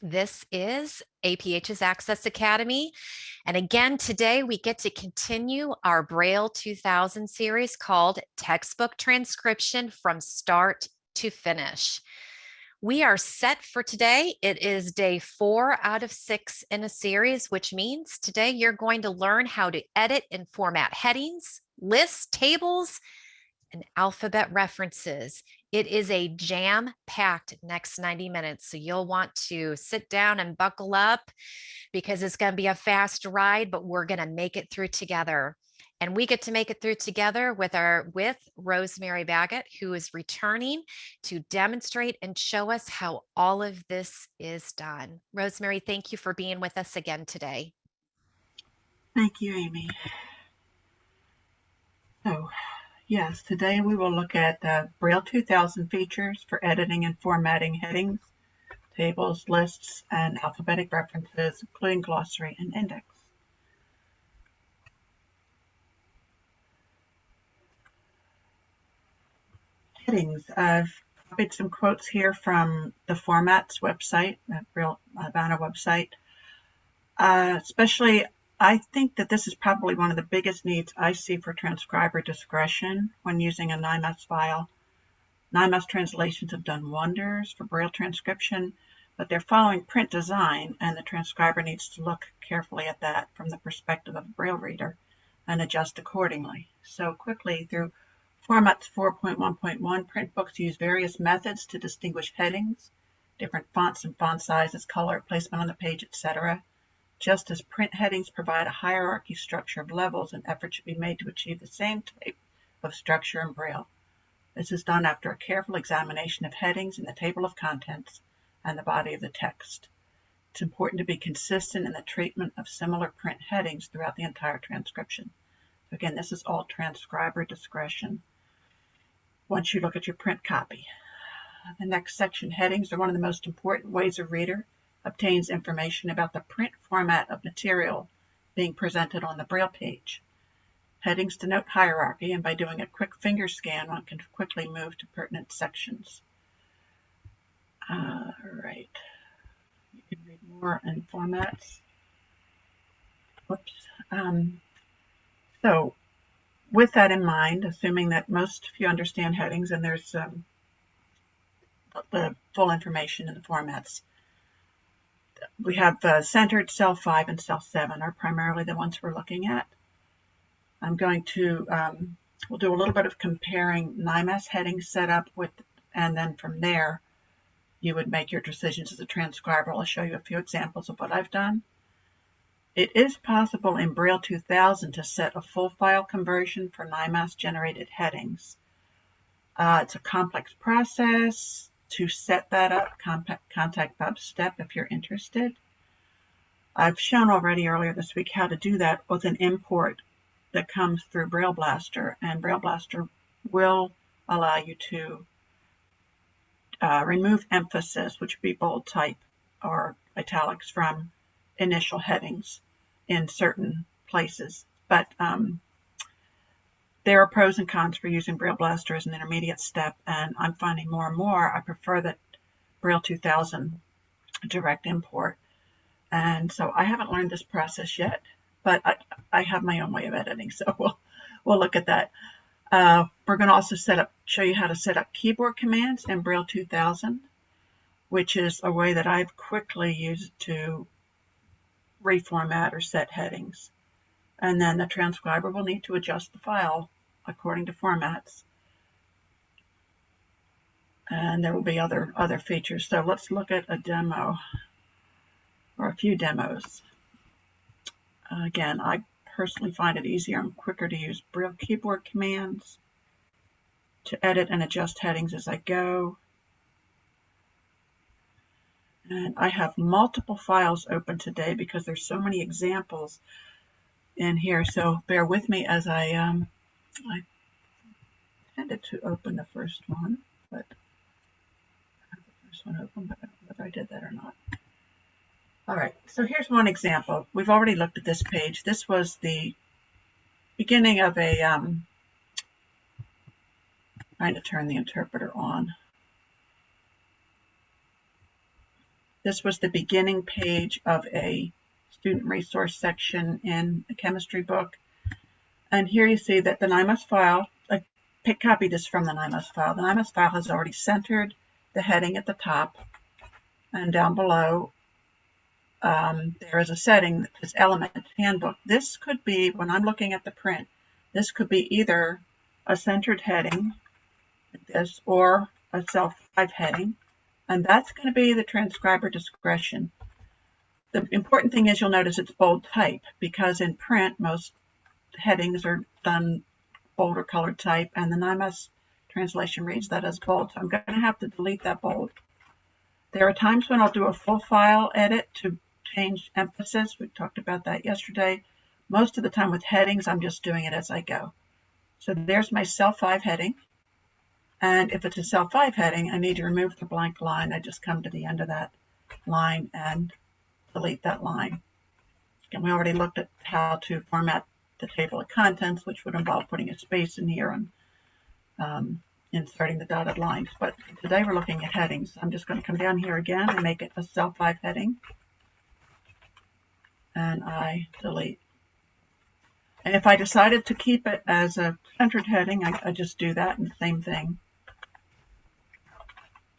This is APH's Access Academy. And again, today we get to continue our Braille 2000 series called Textbook Transcription from Start to Finish. We are set for today. It is day 4 out of 6 in a series, which means today you're going to learn how to edit and format headings, lists, tables, and alphabet references. It is a jam-packed next 90 minutes. So you'll want to sit down and buckle up because it's going to be a fast ride, but we're going to make it through together. And we get to make it through together with Rosemary Baggett, who is returning to demonstrate and show us how all of this is done. Rosemary, thank you for being with us again today. Thank you, Amy. So, yes, today we will look at the Braille 2000 features for editing and formatting headings, tables, lists, and alphabetic references, including glossary and index. Headings. I've copied some quotes here from the Formats website, the Braille Banner website. Especially, I think that this is probably one of the biggest needs I see for transcriber discretion when using a NIMAS file. NIMAS translations have done wonders for Braille transcription, but they're following print design, and the transcriber needs to look carefully at that from the perspective of a Braille reader and adjust accordingly. So quickly, through Formats 4.1.1, print books use various methods to distinguish headings, different fonts and font sizes, color, placement on the page, etc. Just as print headings provide a hierarchy structure of levels, an effort should be made to achieve the same type of structure in Braille. This is done after a careful examination of headings in the table of contents and the body of the text. It's important to be consistent in the treatment of similar print headings throughout the entire transcription. So again, this is all transcriber discretion. Once you look at your print copy. The next section, headings, are one of the most important ways a reader obtains information about the print format of material being presented on the Braille page. Headings denote hierarchy, and by doing a quick finger scan, one can quickly move to pertinent sections. All right. You can read more in formats. Whoops. So with that in mind, assuming that most of you understand headings and there's the full information in the formats, we have centered cell 5 and cell 7 are primarily the ones we're looking at. I'm going to, we'll do a little bit of comparing NIMAS heading setup with, and then from there, you would make your decisions as a transcriber. I'll show you a few examples of what I've done. It is possible in Braille 2000 to set a full file conversion for NIMAS generated headings. It's a complex process. To set that up, contact Bob Stepp if you're interested. I've shown already earlier this week how to do that with an import that comes through Braille Blaster, and Braille Blaster will allow you to remove emphasis, which would be bold type or italics, from initial headings in certain places. But there are pros and cons for using Braille Blaster as an intermediate step, and I'm finding more and more I prefer that Braille 2000 direct import. And so I haven't learned this process yet, but I have my own way of editing, so we'll look at that. We're going to also show you how to set up keyboard commands in Braille 2000, which is a way that I've quickly used to reformat or set headings. And then the transcriber will need to adjust the file according to formats. And there will be other features. So let's look at a demo, or a few demos. Again, I personally find it easier and quicker to use Braille keyboard commands to edit and adjust headings as I go. And I have multiple files open today because there's so many examples in here, so bear with me as I tended to open the first one, but I have the first one open, but I don't know whether I did that or not. All right, so here's one example. We've already looked at this page. This was the beginning of a, trying to turn the interpreter on. This was the beginning page of a student resource section in a chemistry book. And here you see that the NIMUS file, I copied this from the NIMUS file. The NIMUS file has already centered the heading at the top, and down below there is a setting that says Element Handbook. This could be, when I'm looking at the print, this could be either a centered heading like this or a cell 5 heading, and that's going to be the transcriber discretion. The important thing is you'll notice it's bold type, because in print most headings are done bold or colored type, and the NIMUS translation reads that as bold, so I'm going to have to delete that bold. There are times when I'll do a full file edit to change emphasis. We talked about that yesterday. Most of the time with headings, I'm just doing it as I go. So there's my cell 5 heading. And if it's a cell 5 heading, I need to remove the blank line. I just come to the end of that line and delete that line. And we already looked at how to format the table of contents, which would involve putting a space in here and inserting the dotted lines. But today we're looking at headings. I'm just going to come down here again and make it a cell 5 heading. And I delete. And if I decided to keep it as a centered heading, I just do that, and the same thing.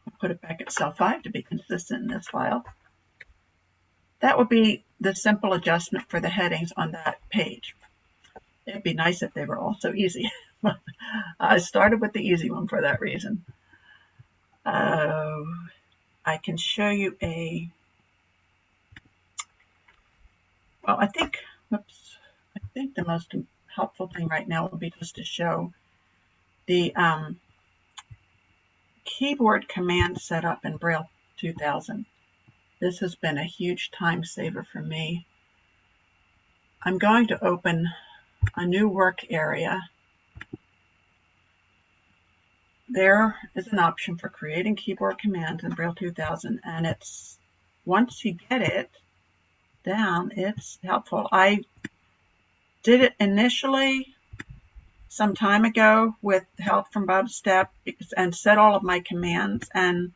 I'll put it back at cell 5 to be consistent in this file. That would be the simple adjustment for the headings on that page. It'd be nice if they were all so easy. I started with the easy one for that reason. I can show you a, well, I think the most helpful thing right now would be just to show the keyboard command setup in Braille 2000. This has been a huge time saver for me. I'm going to open a new work area. There is an option for creating keyboard commands in Braille 2000, and it's, once you get it down, it's helpful. I did it initially some time ago with help from Bob Stepp and set all of my commands, and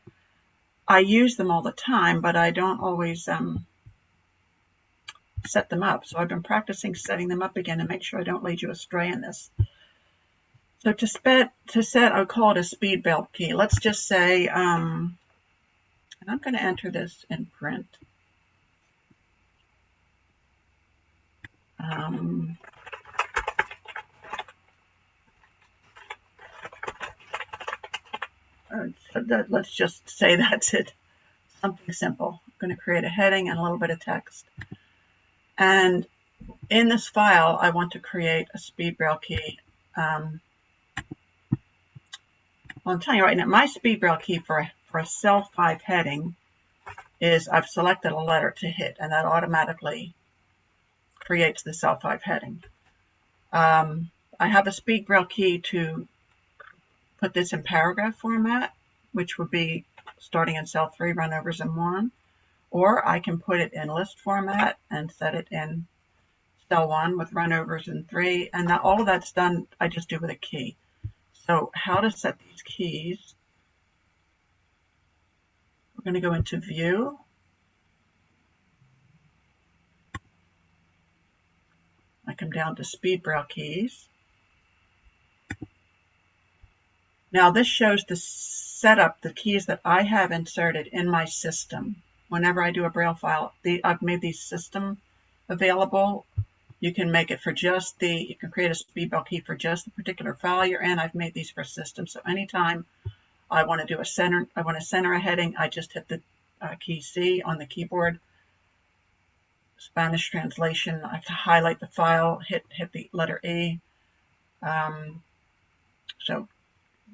I use them all the time, but I don't always set them up. So I've been practicing setting them up again to make sure I don't lead you astray in this. So to set, I'll call it a speed belt key. Let's just say, and I'm going to enter this in print. Let's just say that's it. Something simple. I'm going to create a heading and a little bit of text. And in this file, I want to create a speed braille key. Well, I'm telling you right now, my speed braille key for a cell 5 heading is I've selected a letter to hit, and that automatically creates the cell 5 heading. I have a speed braille key to put this in paragraph format, which would be starting in cell 3, runovers in 1, or I can put it in list format and set it in cell 1 with runovers in 3, and all of that's done, I just do with a key. So how to set these keys? We're going to go into View. I come down to Speed Braille Keys. Now this shows the setup, the keys that I have inserted in my system. Whenever I do a Braille file, I've made these system available. You can make it for just you can create a speed braille key for just the particular file you're in. I've made these for system. So anytime I want to do I want to center a heading, I just hit the key C on the keyboard. Spanish translation, I have to highlight the file, hit the letter E. So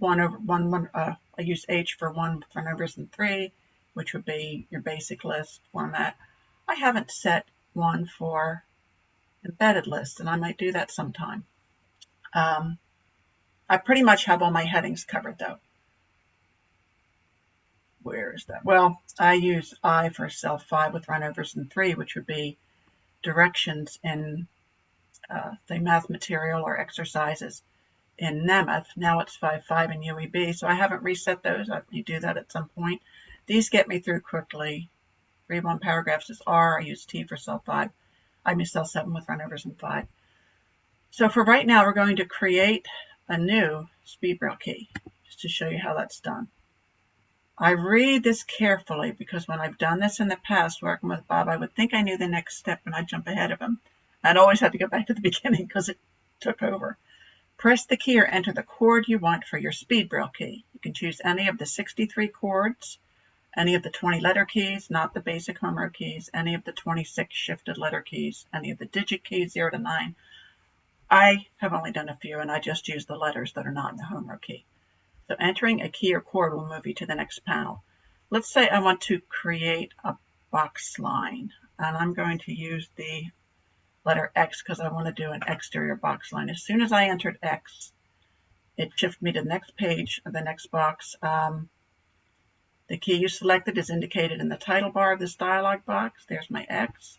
I use H for 1 for numbers and 3, which would be your basic list format. I haven't set one for embedded list, and I might do that sometime. I pretty much have all my headings covered though. Where is that? Well, I use I for cell 5 with runovers in 3, which would be directions in the math material or exercises in Nemeth. Now it's 5.5 in UEB, so I haven't reset those. I may do that at some point. These get me through quickly. Read one paragraphs is R. I use T for cell 5. I mean cell 7 with runovers in 5. So for right now, we're going to create a new SpeedBraille key, just to show you how that's done. I read this carefully because when I've done this in the past working with Bob, I would think I knew the next step and I'd jump ahead of him. I'd always have to go back to the beginning because it took over. Press the key or enter the chord you want for your SpeedBraille key. You can choose any of the 63 chords, any of the 20 letter keys, not the basic home row keys, any of the 26 shifted letter keys, any of the digit keys 0 to 9. I have only done a few and I just use the letters that are not in the home row key. So entering a key or chord will move you to the next panel. Let's say I want to create a box line, and I'm going to use the letter X because I want to do an exterior box line. As soon as I entered X, it shifted me to the next page of the next box. The key you selected is indicated in the title bar of this dialog box. There's my X.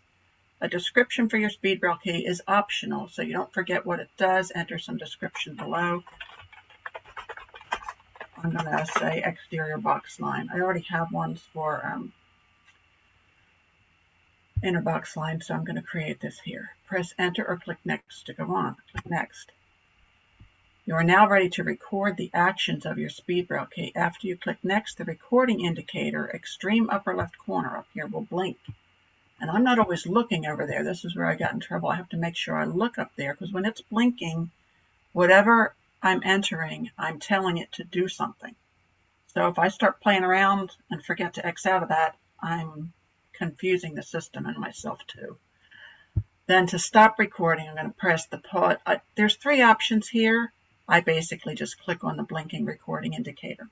A description for your SpeedBraille key is optional, so you don't forget what it does. Enter some description below. I'm going to say exterior box line. I already have ones for inner box line, so I'm going to create this here. Press enter or click next to go on. Click next. You are now ready to record the actions of your SpeedBraille key. After you click next, the recording indicator, extreme upper left corner up here, will blink. And I'm not always looking over there. This is where I got in trouble. I have to make sure I look up there because when it's blinking, whatever I'm entering, I'm telling it to do something. So if I start playing around and forget to X out of that, I'm confusing the system and myself too. Then to stop recording, I'm going to press the pause. There's 3 options here. I basically just click on the blinking recording indicator.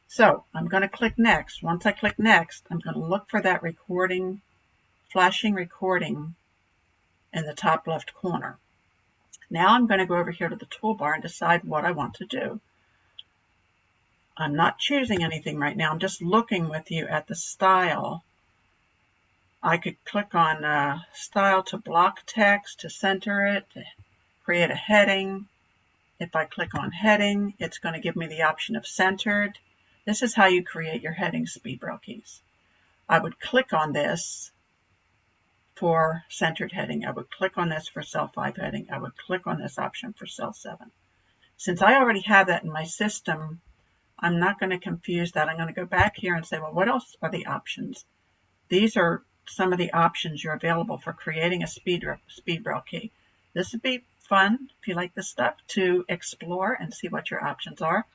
So I'm going to click next. Once I click next, I'm going to look for that recording, flashing recording in the top left corner. Now I'm going to go over here to the toolbar and decide what I want to do. I'm not choosing anything right now. I'm just looking with you at the style. I could click on style to block text, to center it, to create a heading. If I click on heading, it's going to give me the option of centered. This is how you create your heading SpeedBraille keys. I would click on this for centered heading. I would click on this for cell 5 heading. I would click on this option for cell 7. Since I already have that in my system, I'm not going to confuse that. I'm going to go back here and say, well, what else are the options? These are some of the options you're available for creating a SpeedBraille key. This would be fun, if you like this stuff, to explore and see what your options are.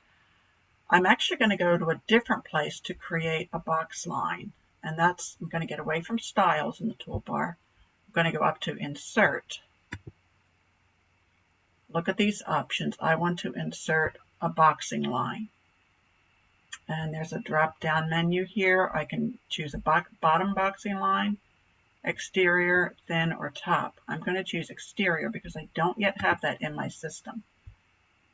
I'm actually going to go to a different place to create a box line. And that's, I'm going to get away from styles in the toolbar. I'm going to go up to insert. Look at these options. I want to insert a boxing line. And there's a drop down menu here. I can choose a bottom boxing line, exterior, thin, or top. I'm going to choose exterior because I don't yet have that in my system.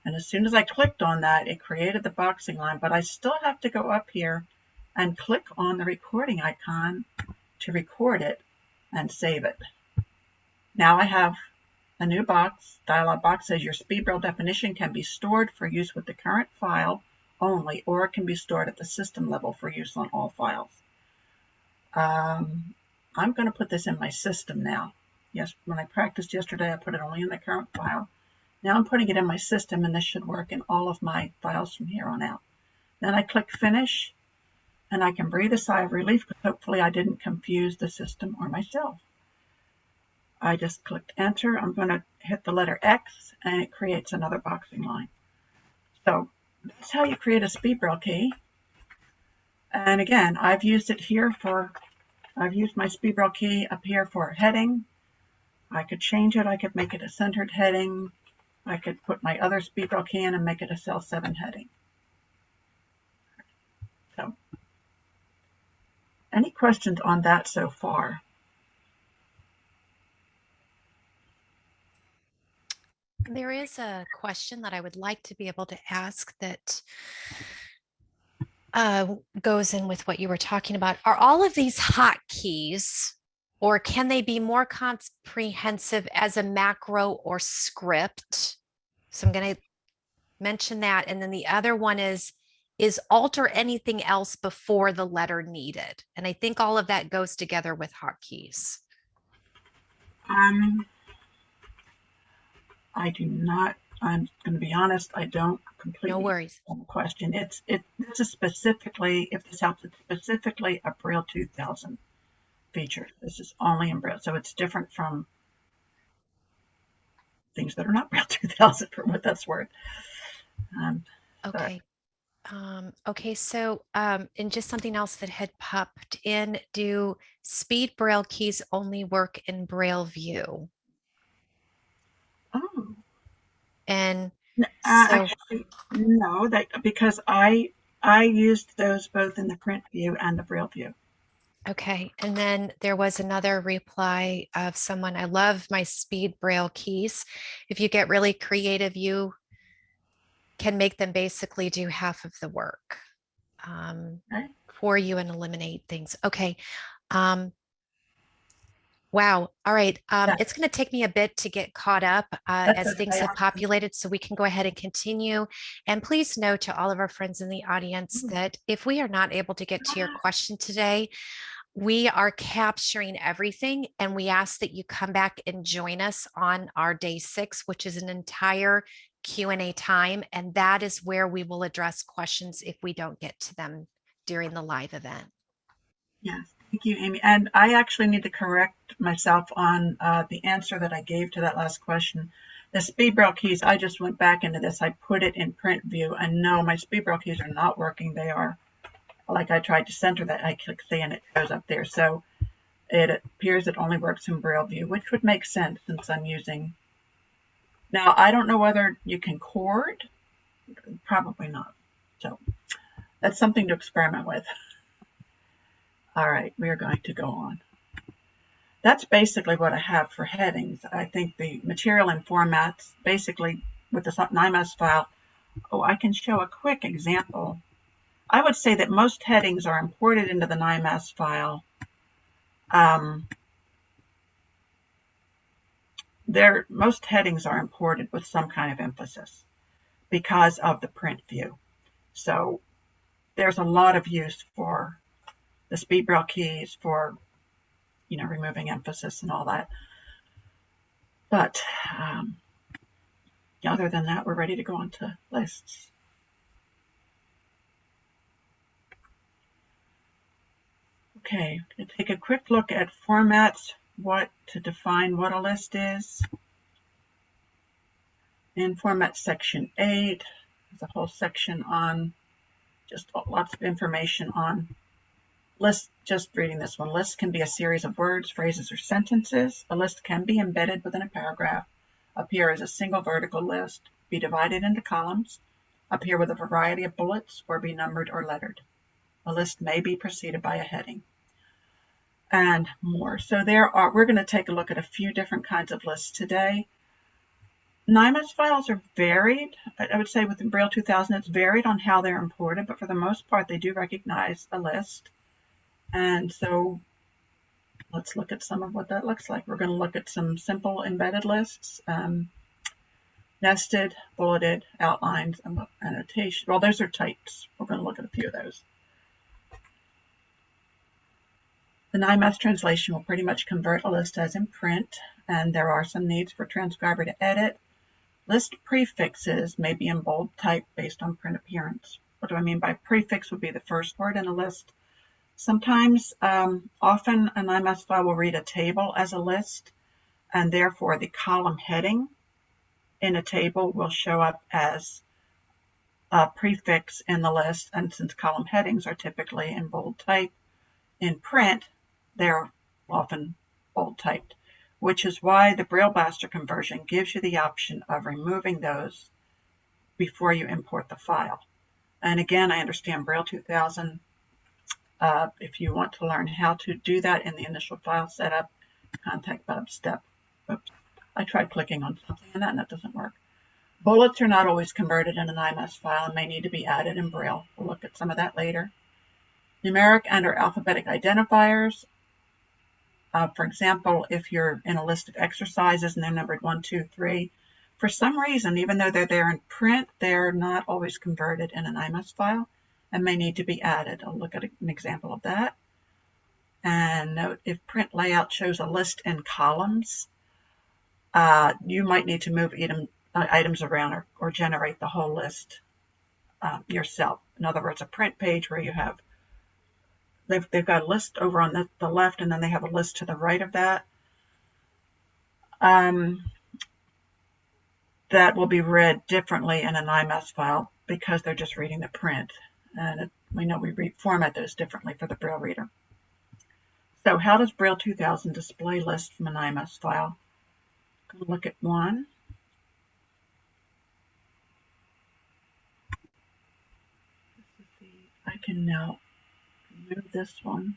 And as soon as I clicked on that, it created the boxing line, but I still have to go up here and click on the recording icon to record it and save it. Now I have a new box. Dialog box says your SpeedBraille definition can be stored for use with the current file only, or it can be stored at the system level for use on all files. I'm going to put this in my system now. Yes, when I practiced yesterday, I put it only in the current file. Now I'm putting it in my system, and this should work in all of my files from here on out. Then I click Finish, and I can breathe a sigh of relief because hopefully I didn't confuse the system or myself. I just clicked Enter. I'm going to hit the letter X, and it creates another boxing line. So that's how you create a SpeedBraille key. And again, I've used it here for, I've used my SpeedBraille key up here for heading. I could change it. I could make it a centered heading. I could put my other SpeedBraille key in and make it a cell 7 heading. So, any questions on that so far? There is a question that I would like to be able to ask that goes in with what you were talking about. Are all of these hotkeys, or can they be more comprehensive as a macro or script? So I'm going to mention that. And then the other one is, is alter anything else before the letter needed. And I think all of that goes together with hotkeys. Um, I do not. I'm going to be honest. I don't No completely worries. understand the question. This is specifically, if this helps, it's specifically a Braille 2000 feature. This is only in Braille, so it's different from things that are not Braille 2000 for what that's worth. Um, but Okay. Okay, so and just something else that had popped in, do speed Braille keys only work in Braille view? oh, And so, actually, no, that because I used those both in the print view and the Braille view. okay, and then there was another reply of someone, I love my speed Braille keys. If you get really creative, you can make them basically do half of the work Okay, for you and eliminate things. Okay. Um, Wow. All right. yeah, It's going to take me a bit to get caught up that's as things okay. have populated, so we can go ahead and continue. And please note to all of our friends in the audience Hmm. that if we are not able to get to your question today, we are capturing everything, and we ask that you come back and join us on our day 6, which is an entire Q&A time, and that is where we will address questions if we don't get to them during the live event. Yes, thank you, Amy. And I actually need to correct myself on the answer that I gave to that last question. The speed braille keys, I just went back into this. I put it in print view, and no, my speed braille keys are not working. They are, like I tried to center that, I click C and it goes up there. So it appears it only works in braille view, which would make sense since I'm using. Now, I don't know whether you can chord, probably not. So that's something to experiment with. All right, we are going to go on. That's basically what I have for headings. I think the material and formats, basically with the NIMAS file, oh, I can show a quick example. I would say that most headings are imported into the NIMAS file. Most headings are imported with some kind of emphasis because of the print view. So there's a lot of use for the speed braille keys for, removing emphasis and all that. But other than that, we're ready to go on to lists. Okay, to take a quick look at formats, to define what a list is. In Format Section 8, there's a whole section on just lots of information on lists. Just reading this one, lists can be a series of words, phrases, or sentences. A list can be embedded within a paragraph, appear as a single vertical list, be divided into columns, appear with a variety of bullets, or be numbered or lettered. A list may be preceded by a heading, and more. So we're going to take a look at a few different kinds of lists today. NIMAS files are varied. I would say with Braille 2000, it's varied on how they're imported, but for the most part, they do recognize a list. And so let's look at some of what that looks like. We're going to look at some simple embedded lists, nested, bulleted, outlines, and annotation. Well, those are types. We're going to look at a few of those. The NIMAS translation will pretty much convert a list as in print, and there are some needs for transcriber to edit. List prefixes may be in bold type based on print appearance. What do I mean by prefix? Would be the first word in a list. Sometimes, often a NIMAS file will read a table as a list, and therefore the column heading in a table will show up as a prefix in the list. And since column headings are typically in bold type, in print, they're often bold typed, which is why the Braille Blaster conversion gives you the option of removing those before you import the file. And again, I understand Braille 2000. If you want to learn how to do that in the initial file setup, contact Bob Stepp. Oops, I tried clicking on something and that doesn't work. Bullets are not always converted in an IMS file and may need to be added in Braille. We'll look at some of that later. Numeric and/or alphabetic identifiers. For example, if you're in a list of exercises and they're numbered 1, 2, 3, for some reason, even though they're there in print, they're not always converted in an IMS file. and may need to be added. I'll look at an example of that. And note if print layout shows a list in columns, you might need to move items around or generate the whole list yourself. In other words, a print page where you have, they've got a list over on the left, and then they have a list to the right of that. That will be read differently in an IMAS file because they're just reading the print. And we know we format those differently for the Braille reader. So how does Braille 2000 display lists from an IMAS file? I'm going to look at one. I can now move this one.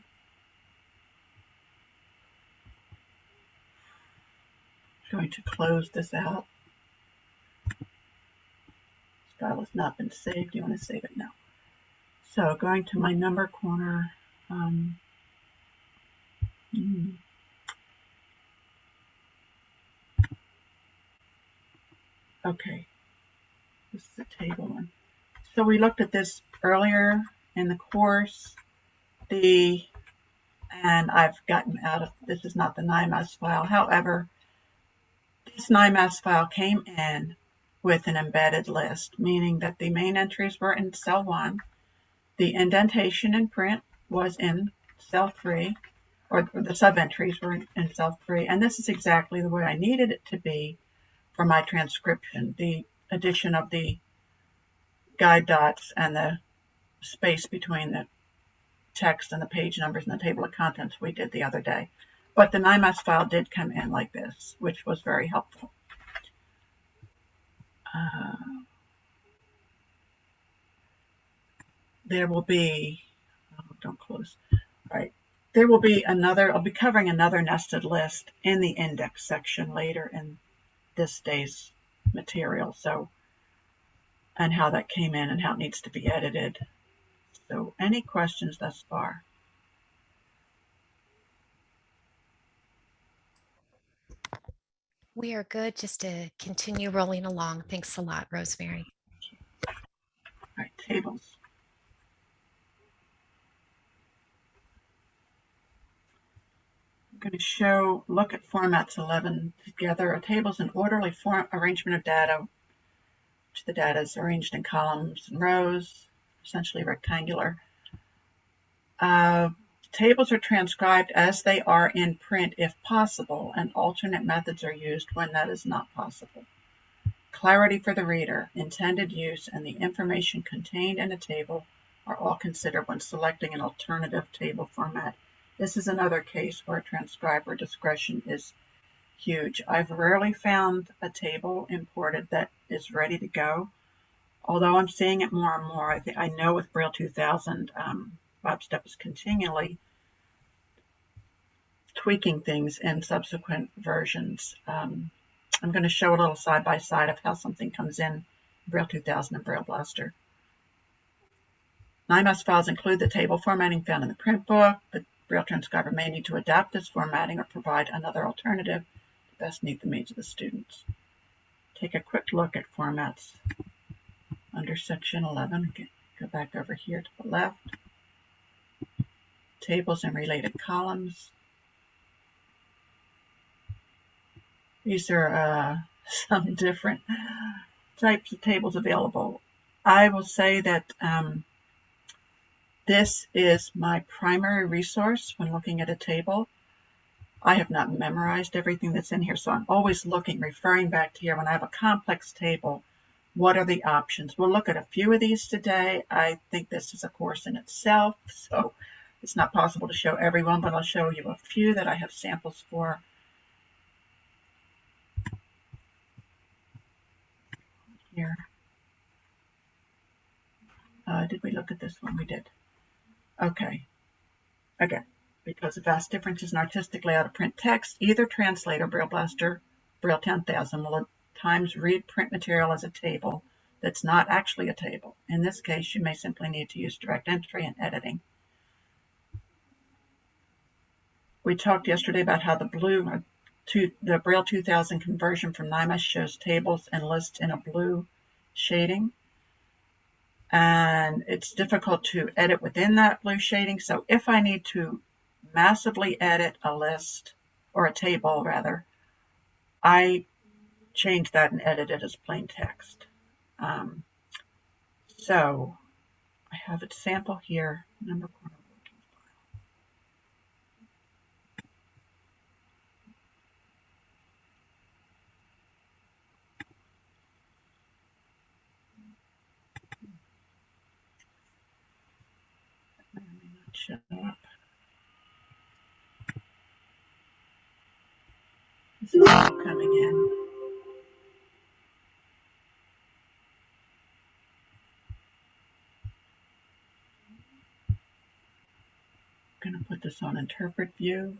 I'm going to close this out. This file has not been saved. You want to save it now. So going to my number corner. Okay, this is the table one. So we looked at this earlier in the course. And I've gotten out of, this is not the NIMAS file. However, this NIMAS file came in with an embedded list, meaning that the main entries were in cell 1. The indentation in print was in cell 3, or the sub-entries were in cell 3. And this is exactly the way I needed it to be for my transcription. The addition of the guide dots and the space between the text and the page numbers and the table of contents we did the other day. But the NIMAS file did come in like this, which was very helpful. There will be, don't close, all right. There will be another, I'll be covering another nested list in the index section later in this day's material. So, and how that came in and how it needs to be edited. So any questions thus far? We are good just to continue rolling along. Thanks a lot, Rosemary. All right, tables. I'm going to look at formats 11 together. A table is an orderly arrangement of data, which the data is arranged in columns and rows, essentially rectangular. Tables are transcribed as they are in print if possible, and alternate methods are used when that is not possible. Clarity for the reader, intended use, and the information contained in a table are all considered when selecting an alternative table format. This is another case where transcriber discretion is huge. I've rarely found a table imported that is ready to go, although I'm seeing it more and more. I know with Braille 2000, Bob Stepp is continually tweaking things in subsequent versions. I'm going to show a little side-by-side of how something comes in Braille 2000 and Braille Blaster. NIMAS files include the table formatting found in the print book. The Braille transcriber may need to adapt this formatting or provide another alternative to best meet the needs of the students. Take a quick look at formats under section 11. Go back over here to the left. Tables and related columns. These are some different types of tables available. I will say that this is my primary resource when looking at a table. I have not memorized everything that's in here, so I'm always referring back to here. When I have a complex table, what are the options? We'll look at a few of these today. I think this is a course in itself, so it's not possible to show everyone, but I'll show you a few that I have samples for. Here. Did we look at this one? We did. Okay. Again, because of vast differences in artistic layout of print text, either translator, Braille Blaster, Braille 10,000 will at times read print material as a table that's not actually a table. In this case, you may simply need to use direct entry and editing. We talked yesterday about how the Braille 2000 conversion from NIMAS shows tables and lists in a blue shading. and it's difficult to edit within that blue shading. So if I need to massively edit a list, or a table rather, I change that and edit it as plain text. So I have a sample here, number corner working file. That may not show up. This is all coming in. I'm going to put this on interpret view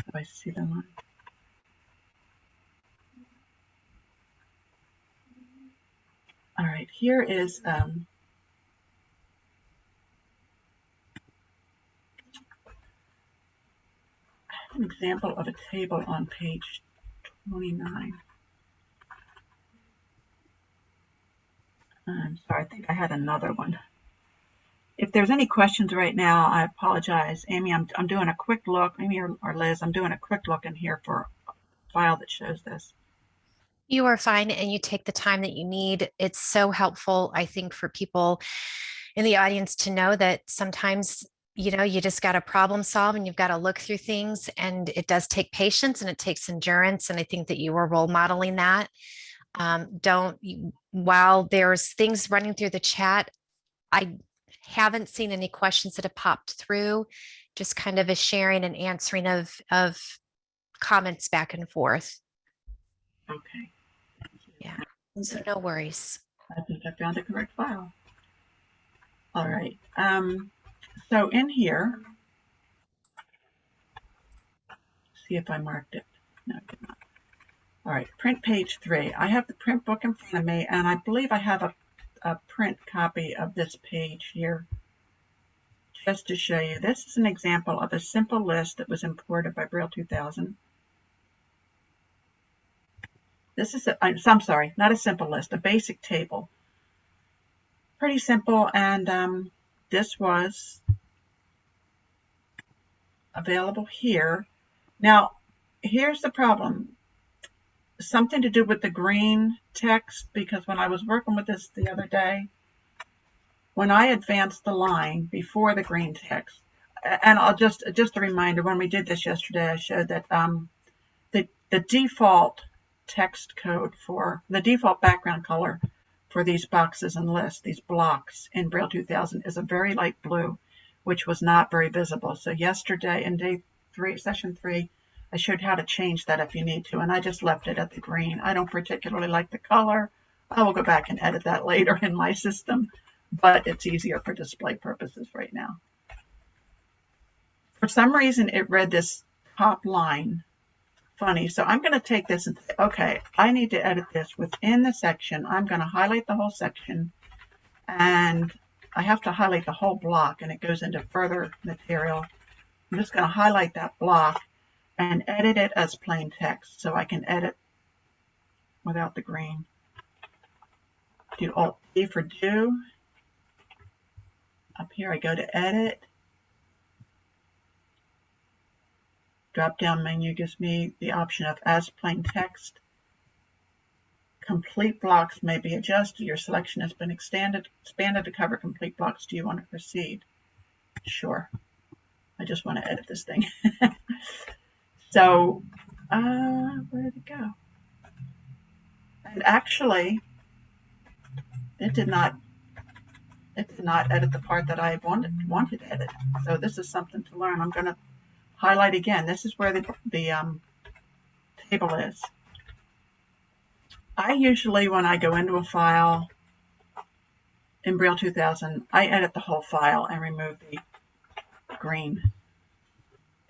so I see the line. All right, here is an example of a table on page 29. I'm sorry, I think I had another one. If there's any questions right now, I apologize. Amy, I'm doing a quick look. Amy or Liz, I'm doing a quick look in here for a file that shows this. You are fine and you take the time that you need. It's so helpful, I think, for people in the audience to know that sometimes, you just got to problem solve and you've got to look through things, and it does take patience and it takes endurance. And I think that you were role modeling that. While there's things running through the chat, I haven't seen any questions that have popped through, just kind of a sharing and answering of comments back and forth. Okay. Yeah, so no worries. I think I found the correct file. All right. So in here, see if I marked it. No, I did not. All right, print page 3. I have the print book in front of me, and I believe I have a print copy of this page here just to show you. This is an example of a simple list that was imported by Braille 2000. This is I'm sorry, not a simple list, a basic table. Pretty simple, and this was available here. Now, here's the problem. Something to do with the green text, because when I was working with this the other day, when I advanced the line before the green text, and I'll just a reminder, when we did this yesterday, I showed that the default text code for the default background color for these boxes and lists, these blocks in Braille 2000 is a very light blue, which was not very visible. So yesterday in session 3, I showed how to change that if you need to, and I just left it at the green. I don't particularly like the color. I will go back and edit that later in my system, but it's easier for display purposes right now. For some reason, it read this top line funny, so I'm going to take this and say, okay, I need to edit this within the section. I'm going to highlight the whole section, and I have to highlight the whole block, and it goes into further material. I'm just going to highlight that block and edit it as plain text, so I can edit without the green. Do Alt-D for do. Up here I go to edit. Drop-down menu gives me the option of as plain text. Complete blocks may be adjusted. Your selection has been expanded to cover complete blocks. Do you want to proceed? Sure. I just want to edit this thing. So, where did it go? And actually, it did not edit the part that I wanted to edit. So this is something to learn. I'm going to highlight again. This is where the table is. I usually, when I go into a file in Braille 2000, I edit the whole file and remove the green.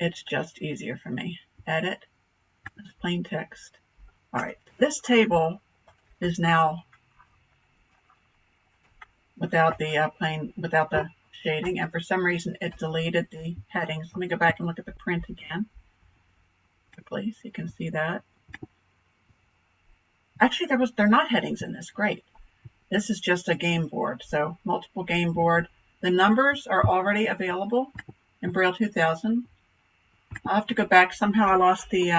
It's just easier for me. Edit, it's plain text. All right, this table is now without the shading, and for some reason it deleted the headings. Let me go back and look at the print again quickly so you can see that. Actually, they're not headings in this. Great. This is just a game board, so multiple game board. The numbers are already available in Braille 2000. I'll have to go back. Somehow I lost the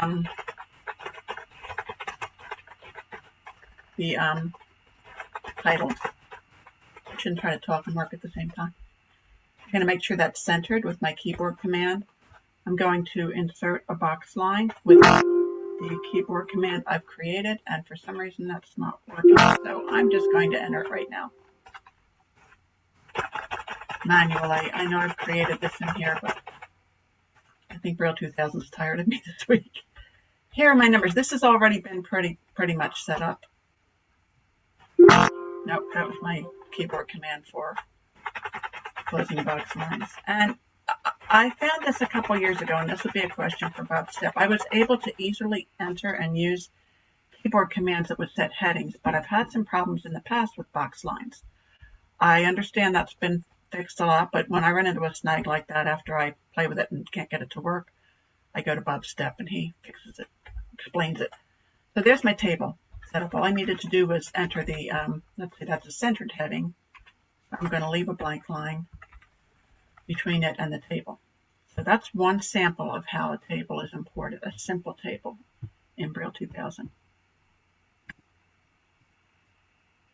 title. I shouldn't try to talk and work at the same time. I'm going to make sure that's centered with my keyboard command. I'm going to insert a box line with the keyboard command I've created, and for some reason that's not working, so I'm just going to enter it right now manually. I know I've created this in here, but I think Braille 2000 is tired of me this week. Here are my numbers. This has already been pretty much set up. Nope, that was my keyboard command for closing box lines. And I found this a couple years ago, and this would be a question for Bob Stepp. I was able to easily enter and use keyboard commands that would set headings, but I've had some problems in the past with box lines. I understand that's been fixed a lot, but when I run into a snag like that after I play with it and can't get it to work, I go to Bob Stepp and he fixes it, explains it. So there's my table set up. All I needed to do was enter the, let's say that's a centered heading. I'm going to leave a blank line between it and the table. So that's one sample of how a table is imported, a simple table in Braille 2000.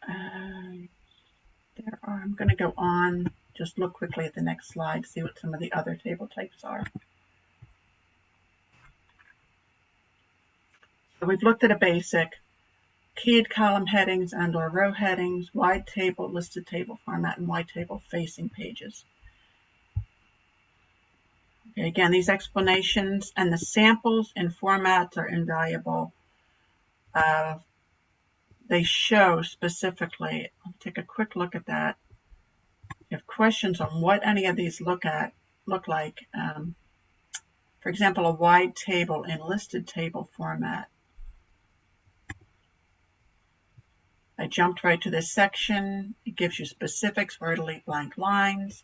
I'm going to go on, just look quickly at the next slide, see what some of the other table types are. So we've looked at a basic, keyed column headings and or row headings, wide table, listed table format, and wide table facing pages. Okay, again, these explanations and the samples and formats are invaluable. They show specifically, I'll take a quick look at that. If you have questions on what any of these look like, for example, a wide table in listed table format. I jumped right to this section. It gives you specifics where to leave blank lines,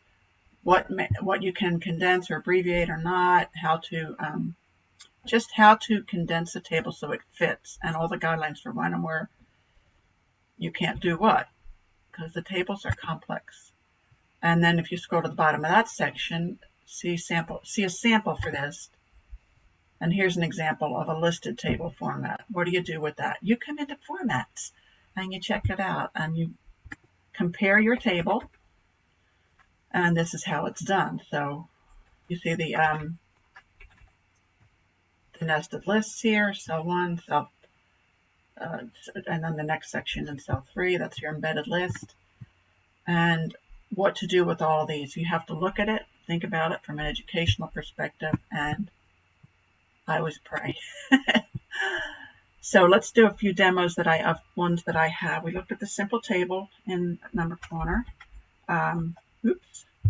what you can condense or abbreviate or not, how to just how to condense a table so it fits, and all the guidelines for when and where you can't do what, because the tables are complex. And then if you scroll to the bottom of that section, see a sample for this. And here's an example of a listed table format. What do you do with that? You come into formats and you check it out and you compare your table. And this is how it's done. So you see the nested lists here, cell 1, cell and then the next section in cell 3, that's your embedded list. And what to do with all these. You have to look at it, think about it from an educational perspective, and I always pray. So let's do a few demos that I have, ones that I have. We looked at the simple table in number corner. Oops. I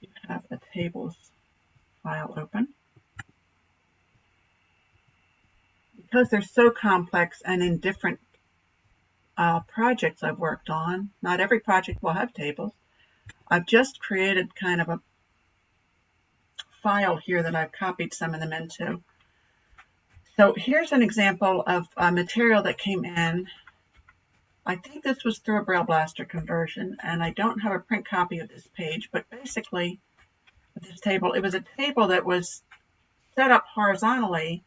do have a tables file open. Because they're so complex and in different projects I've worked on, not every project will have tables. I've just created kind of a file here that I've copied some of them into. So here's an example of a material that came in. I think this was through a Braille Blaster conversion, and I don't have a print copy of this page, but basically this table, it was a table that was set up horizontally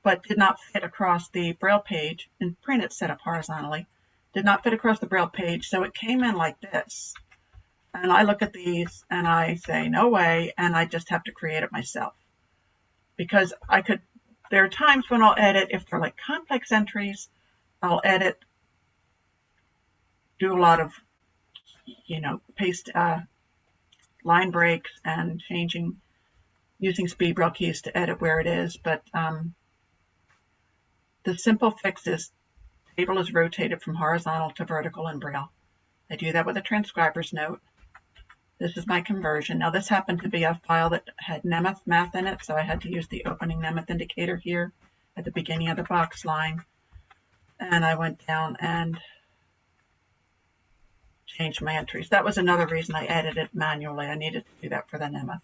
but did not fit across the Braille page. In print, it's set up horizontally. Did not fit across the Braille page, so it came in like this. And I look at these and I say, no way, and I just have to create it myself. Because there are times when I'll edit, if they're like complex entries, I'll edit, do a lot of, paste line breaks and using speed Braille keys to edit where it is, but the simple fix is table is rotated from horizontal to vertical in Braille. I do that with a transcriber's note. This is my conversion. Now this happened to be a file that had Nemeth math in it, so I had to use the opening Nemeth indicator here at the beginning of the box line. And I went down and changed my entries. That was another reason I edited manually. I needed to do that for the Nemeth.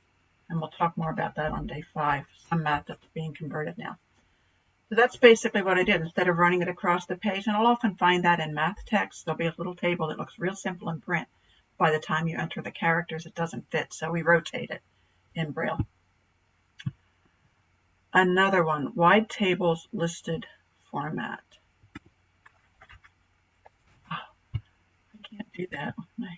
And we'll talk more about that on day 5, some math that's being converted now. So that's basically what I did. Instead of running it across the page, and I'll often find that in math text, there'll be a little table that looks real simple in print. By the time you enter the characters, it doesn't fit, so we rotate it in Braille. Another one, wide tables listed format. Oh, I can't do that with my...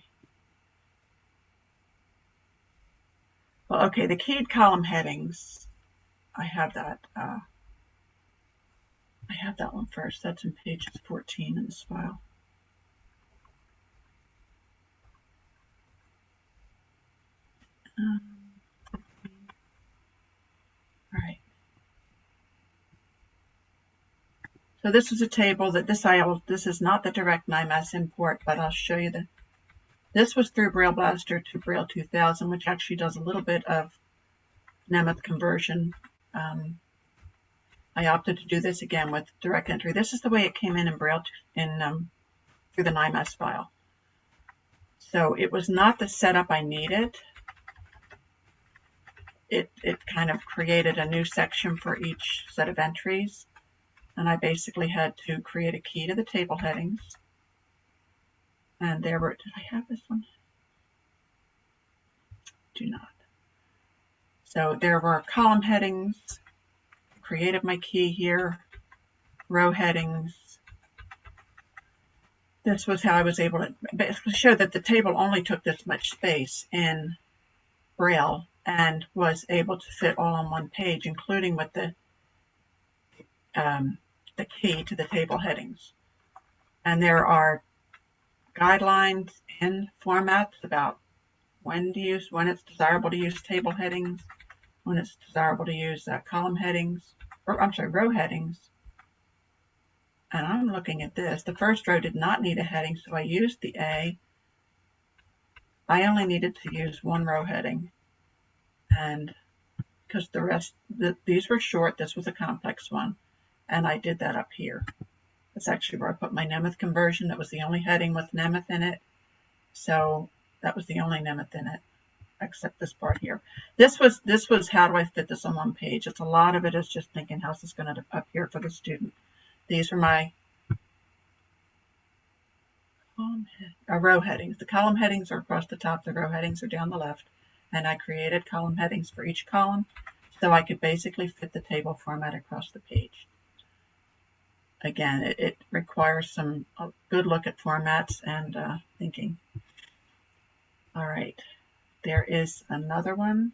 Well, okay, the keyed column headings, I have that one first. That's in pages 14 in this file. All right. So this is a table that this is not the direct NIMAS import, but I'll show you this was through Braille Blaster to Braille 2000, which actually does a little bit of Nemeth conversion. I opted to do this again with direct entry. This is the way it came in Braille through the NIMAS file. So it was not the setup I needed. It kind of created a new section for each set of entries. And I basically had to create a key to the table headings. And there were, did I have this one? Do not. So there were column headings, created my key here, row headings. This was how I was able to basically show that the table only took this much space in Braille and was able to fit all on one page, including with the key to the table headings. And there are guidelines in formats about when it's desirable to use table headings, when it's desirable to use column headings, or I'm sorry, row headings. And I'm looking at this. The first row did not need a heading, so I used the A. I only needed to use one row heading. And because the rest, these were short, this was a complex one. And I did that up here. That's actually where I put my Nemeth conversion. That was the only heading with Nemeth in it. So that was the only Nemeth in it, except this part here. This was how do I fit this on one page. It's a lot of it is just thinking how's this going to appear for the student. These are my row headings. The column headings are across the top. The row headings are down the left. And I created column headings for each column so I could basically fit the table format across the page. Again, it requires a good look at formats and thinking. All right, there is another one.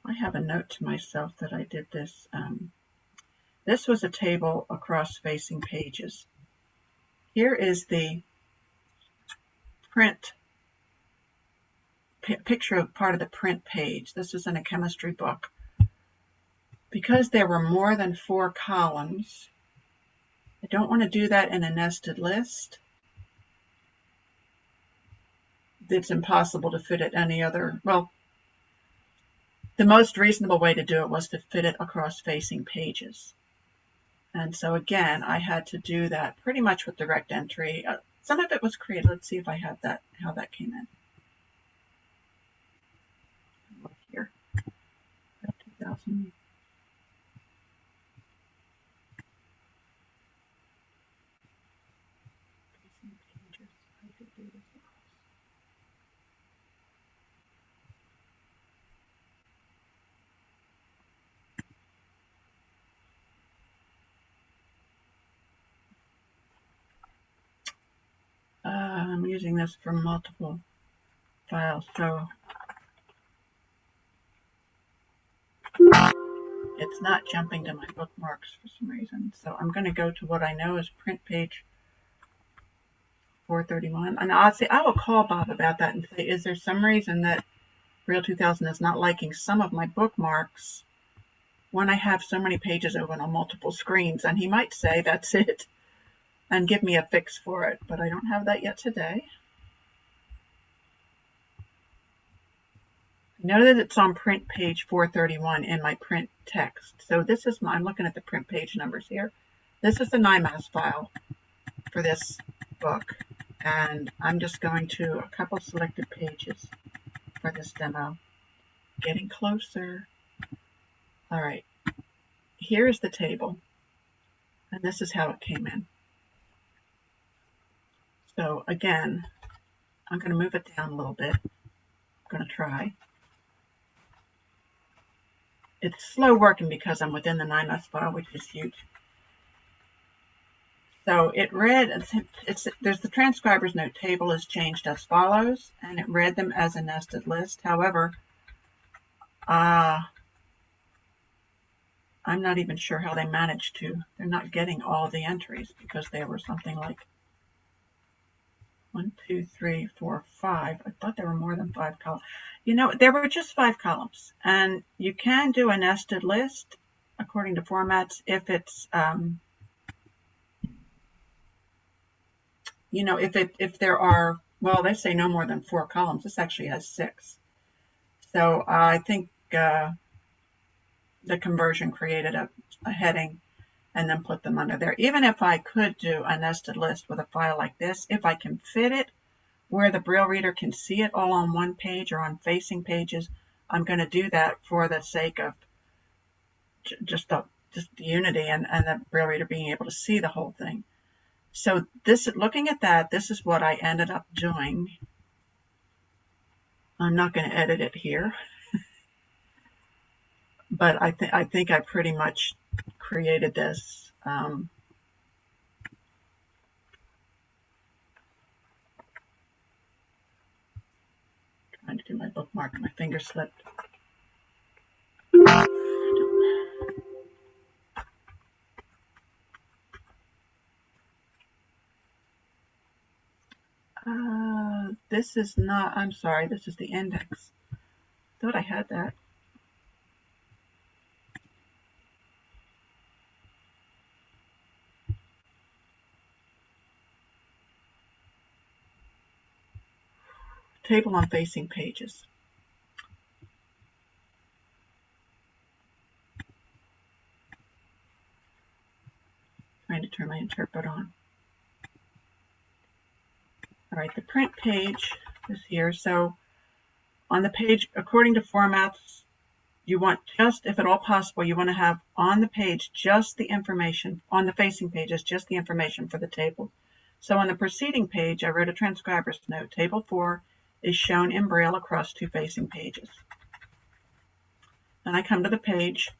I have a note to myself that I did this. This was a table across facing pages. Here is the print picture of part of the print page. This is in a chemistry book. Because there were more than 4 columns, I don't want to do that in a nested list. It's impossible to fit it any other, well, the most reasonable way to do it was to fit it across facing pages. And so again, I had to do that pretty much with direct entry. Some of it was created. Let's see if I have that, how that came in. Look here. 2000. I'm using this for multiple files, so it's not jumping to my bookmarks for some reason. So I'm going to go to what I know is print page 431. And I will call Bob about that and say, is there some reason that Braille 2000 is not liking some of my bookmarks when I have so many pages open on multiple screens? And he might say that's it and give me a fix for it, but I don't have that yet today. I know that it's on print page 431 in my print text. So this is I'm looking at the print page numbers here. This is the NIMAS file for this book. And I'm just going to a couple selected pages for this demo. Getting closer. All right, here's the table, and this is how it came in. So again, I'm going to move it down a little bit. I'm going to try. It's slow working because I'm within the 9ms file, which is huge. So it read, there's the transcriber's note table is changed as follows, and it read them as a nested list. However, I'm not even sure how they managed to. They're not getting all the entries because there were something like 1, 2, 3, 4, 5. I thought there were more than 5 columns. You know, there were just 5 columns, and you can do a nested list according to formats if it's, you know, if there are, well, they say no more than 4 columns. This actually has 6. So I think the conversion created a heading and then put them under there. Even if I could do a nested list with a file like this, if I can fit it where the Braille reader can see it all on one page or on facing pages, I'm going to do that for the sake of just the unity and the Braille reader being able to see the whole thing. So this, looking at that, this is what I ended up doing. I'm not going to edit it here, but I think I pretty much created this. Trying to do my bookmark, my finger slipped. This is not, I'm sorry, this is the index. Thought I had that. Table on facing pages. Trying to turn my interpret on. All right, the print page is here. So on the page, according to formats, you want just, if at all possible, you want to have on the page just the information, on the facing pages, just the information for the table. So on the preceding page, I wrote a transcriber's note. Table 4 is shown in Braille across 2 facing pages. Then I come to the page,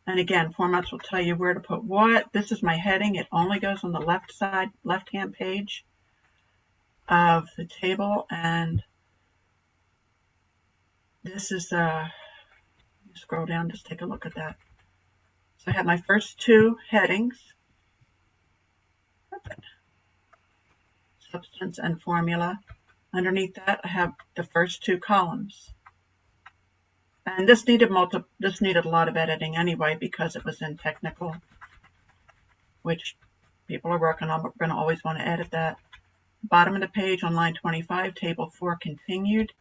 and again, formats will tell you where to put what. This is my heading. It only goes on the left side, left-hand page of the table, and this is scroll down, just take a look at that. So I have my first 2 headings, substance and formula. Underneath that, I have the first 2 columns. And this needed a lot of editing anyway because it was in technical, which people are working on, but we're going to always want to edit that. Bottom of the page on line 25, table 4 continued.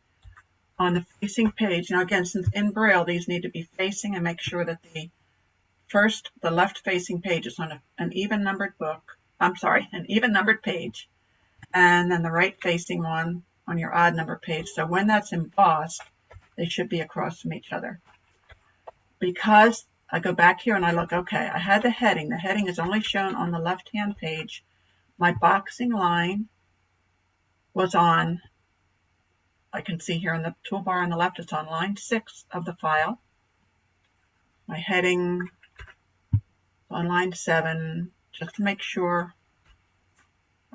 On the facing page, now again, since in Braille, these need to be facing, and make sure that the left facing page is on an even numbered book. I'm sorry, an even numbered page, and then the right facing one on your odd number page. So when that's embossed, they should be across from each other. Because I go back here and I look, okay, I had the heading. The heading is only shown on the left-hand page. My boxing line was on, I can see here in the toolbar on the left, it's on line 6 of the file. My heading on line 7, just to make sure,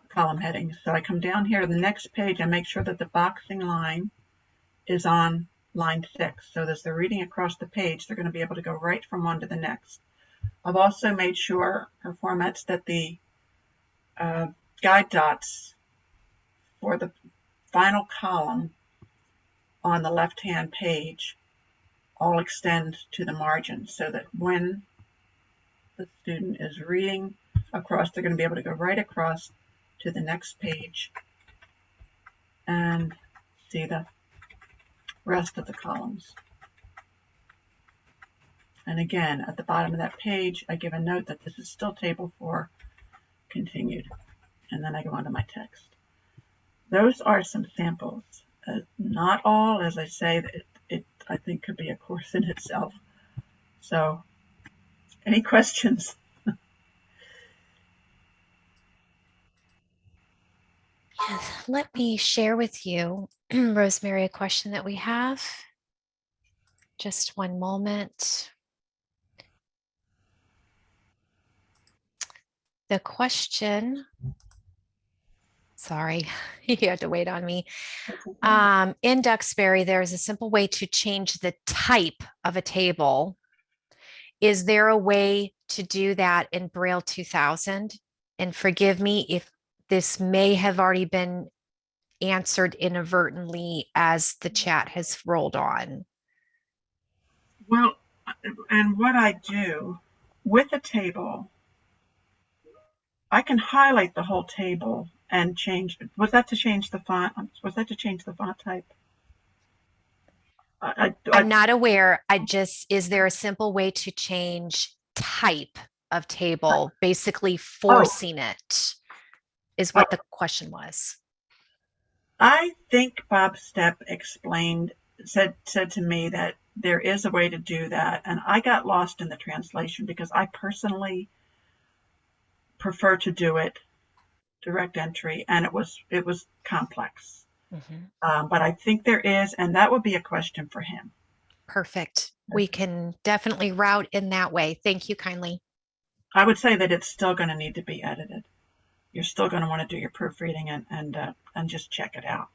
column headings. So I come down here to the next page and make sure that the boxing line is on line 6. So as they're reading across the page, they're going to be able to go right from one to the next. I've also made sure for formats that the guide dots for the final column on the left-hand page all extend to the margin so that when the student is reading across, they're going to be able to go right across to the next page and see the rest of the columns. And again, at the bottom of that page, I give a note that this is still table 4 continued, and then I go on to my text. Those are some samples Not all, as I say, it I think could be a course in itself. So, any questions? Yes, let me share with you, Rosemary, a question that we have. Just one moment. The question, sorry, you had to wait on me. In Duxbury, there's a simple way to change the type of a table. Is there a way to do that in Braille 2000? And forgive me if this may have already been answered inadvertently as the chat has rolled on. Well, and what I do with a table, I can highlight the whole table and change. Was that to change the font? Was that to change the font type? I'm not aware. Is there a simple way to change type of table, basically oh, forcing it, is oh, what the question was. I think Bob Stepp said to me that there is a way to do that, and I got lost in the translation because I personally prefer to do it direct entry, and it was complex. Mhm. But I think there is, and that would be a question for him. Perfect. We can definitely route in that way. Thank you kindly. I would say that it's still going to need to be edited. You're still going to want to do your proofreading and just check it out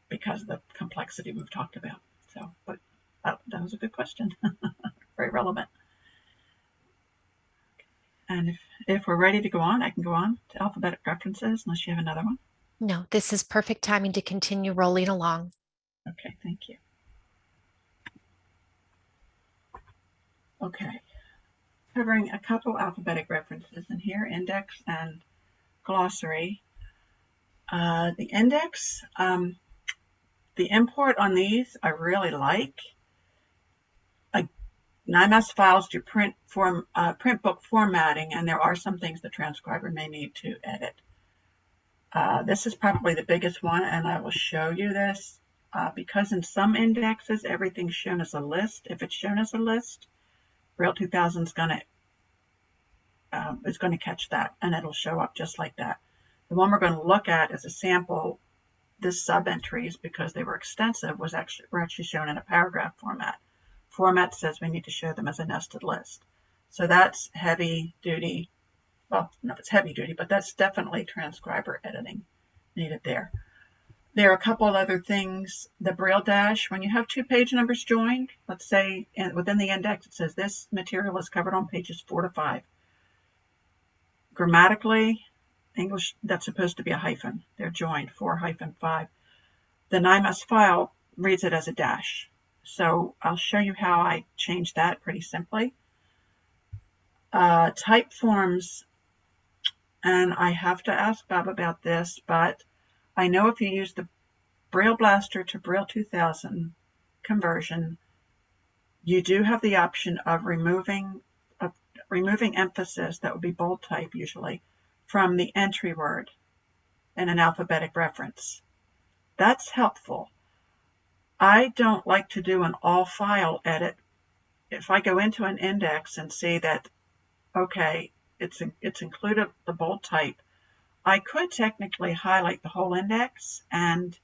because of the complexity we've talked about. So, but that was a good question, very relevant. And if we're ready to go on, I can go on to alphabetic references unless you have another one. No, this is perfect timing to continue rolling along. Okay, thank you. Okay, covering a couple alphabetic references in here, index and glossary. The index, the import on these I really like. NIMAS files do print book formatting, and there are some things the transcriber may need to edit. This is probably the biggest one, and I will show you this. Because in some indexes, everything's shown as a list. If it's shown as a list, Braille 2000 is going to catch that, and it'll show up just like that. The one we're going to look at as a sample, this sub-entries, because they were extensive, were actually shown in a paragraph format. Format says we need to show them as a nested list. So that's heavy duty. Well, not it's heavy duty, but that's definitely transcriber editing needed there. There are a couple of other things. The Braille dash, when you have two page numbers joined, let's say within the index it says this material is covered on pages 4 to 5. Grammatically, English, that's supposed to be a hyphen. They're joined 4-5. The NIMAS file reads it as a dash. So I'll show you how I change that pretty simply. Type forms, and I have to ask Bob about this, but I know if you use the Braille Blaster to Braille 2000 conversion, you do have the option of removing emphasis, that would be bold type usually, from the entry word in an alphabetic reference. That's helpful. I don't like to do an all file edit. If I go into an index and see that, okay, it's included the bold type, I could technically highlight the whole index and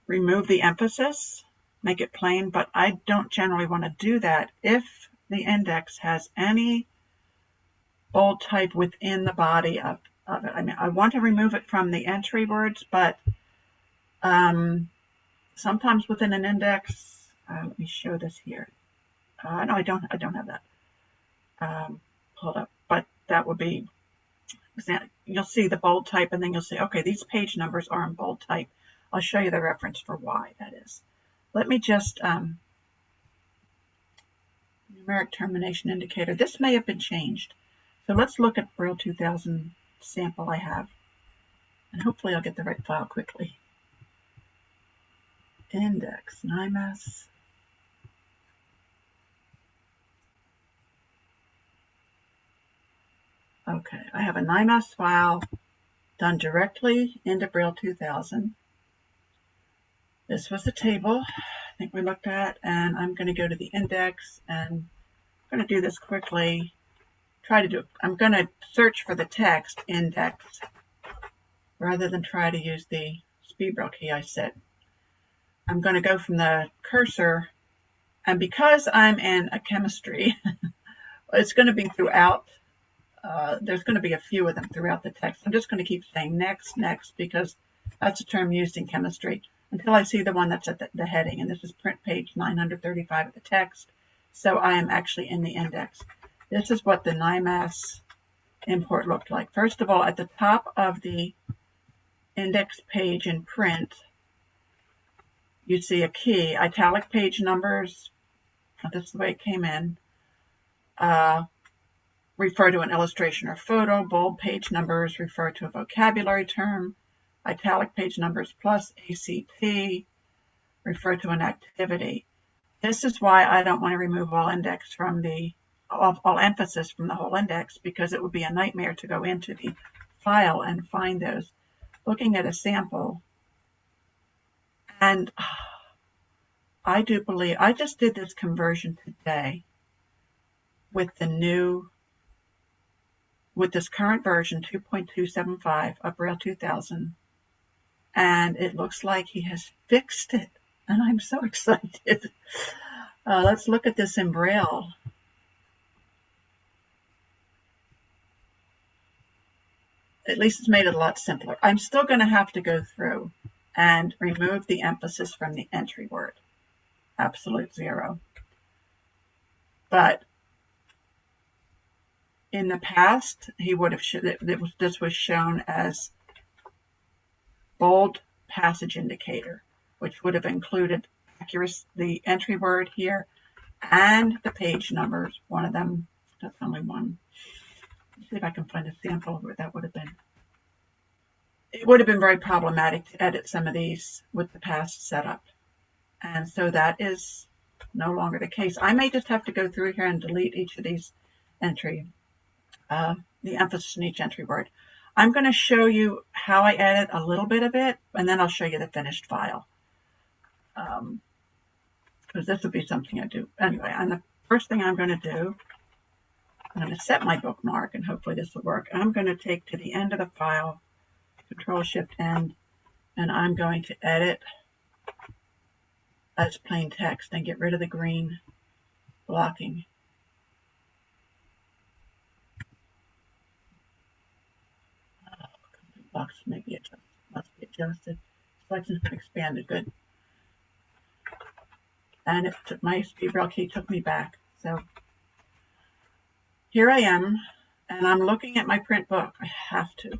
remove the emphasis, make it plain, but I don't generally want to do that if the index has any bold type within the body of it. I mean, I want to remove it from the entry words, but sometimes within an index, let me show this here. No, I don't have that. Hold up, but that would be, you'll see the bold type, and then you'll say, okay, these page numbers are in bold type. I'll show you the reference for why that is. Let me just, numeric termination indicator. This may have been changed. So let's look at Braille 2000 sample I have, and hopefully I'll get the right file quickly. Index, NIMAS. Okay, I have a NIMAS file done directly into Braille 2000. This was the table I think we looked at, and I'm going to go to the index, and I'm going to do this quickly. I'm going to search for the text index rather than try to use the speed Braille key I set. I'm going to go from the cursor, and because I'm in a chemistry, it's going to be throughout. There's going to be a few of them throughout the text. I'm just going to keep saying next, next, because that's a term used in chemistry until I see the one that's at the heading. And this is print page 935 of the text. So I am actually in the index. This is what the NIMAS import looked like. First of all, at the top of the index page in print, you see a key, italic page numbers. This is the way it came in. Refer to an illustration or photo. Bold page numbers refer to a vocabulary term. Italic page numbers plus ACT refer to an activity. This is why I don't want to remove all emphasis from the whole index, because it would be a nightmare to go into the file and find those. Looking at a sample, and I do believe I just did this conversion today with this current version 2.275 of Braille 2000, and it looks like he has fixed it, and I'm so excited. Let's look at this in Braille. At least it's made it a lot simpler. I'm still going to have to go through and remove the emphasis from the entry word, absolute zero. But in the past, he would have this was shown as bold passage indicator, which would have included the entry word here and the page numbers. One of them, that's only one. Let's see if I can find a sample where that would have been. It would have been very problematic to edit some of these with the past setup. And so that is no longer the case. I may just have to go through here and delete each of these the emphasis in each entry word. I'm going to show you how I edit a little bit of it, and then I'll show you the finished file. Because this would be something I do. Anyway, and the first thing I'm going to do, I'm going to set my bookmark, and hopefully this will work. I'm going to take to the end of the file, Control-Shift-End, and I'm going to edit as plain text and get rid of the green blocking. Box maybe must be adjusted. Selection's been expanded. Good. And it took my speed Braille key took me back. So here I am, and I'm looking at my print book. I have to,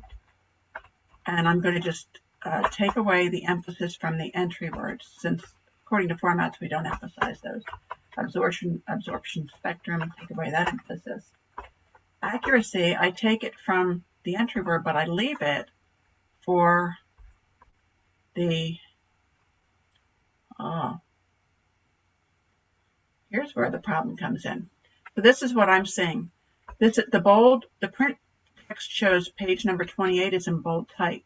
and I'm going to just take away the emphasis from the entry words, since according to formats we don't emphasize those. Absorption spectrum, take away that emphasis. Accuracy, I take it from the entry word, but I leave it for the, here's where the problem comes in. So this is what I'm seeing. The print text shows page number 28 is in bold type.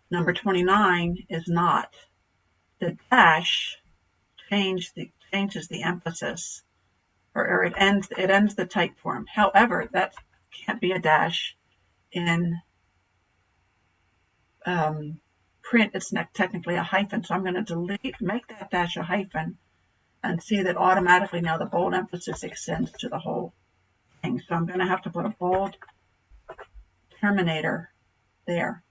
Number 29 is not. The dash changes the emphasis, or it ends the type form. However, that can't be a dash in print. It's not technically a hyphen, so I'm going to make that dash a hyphen, and see that automatically now the bold emphasis extends to the whole thing. So I'm going to have to put a bold terminator there.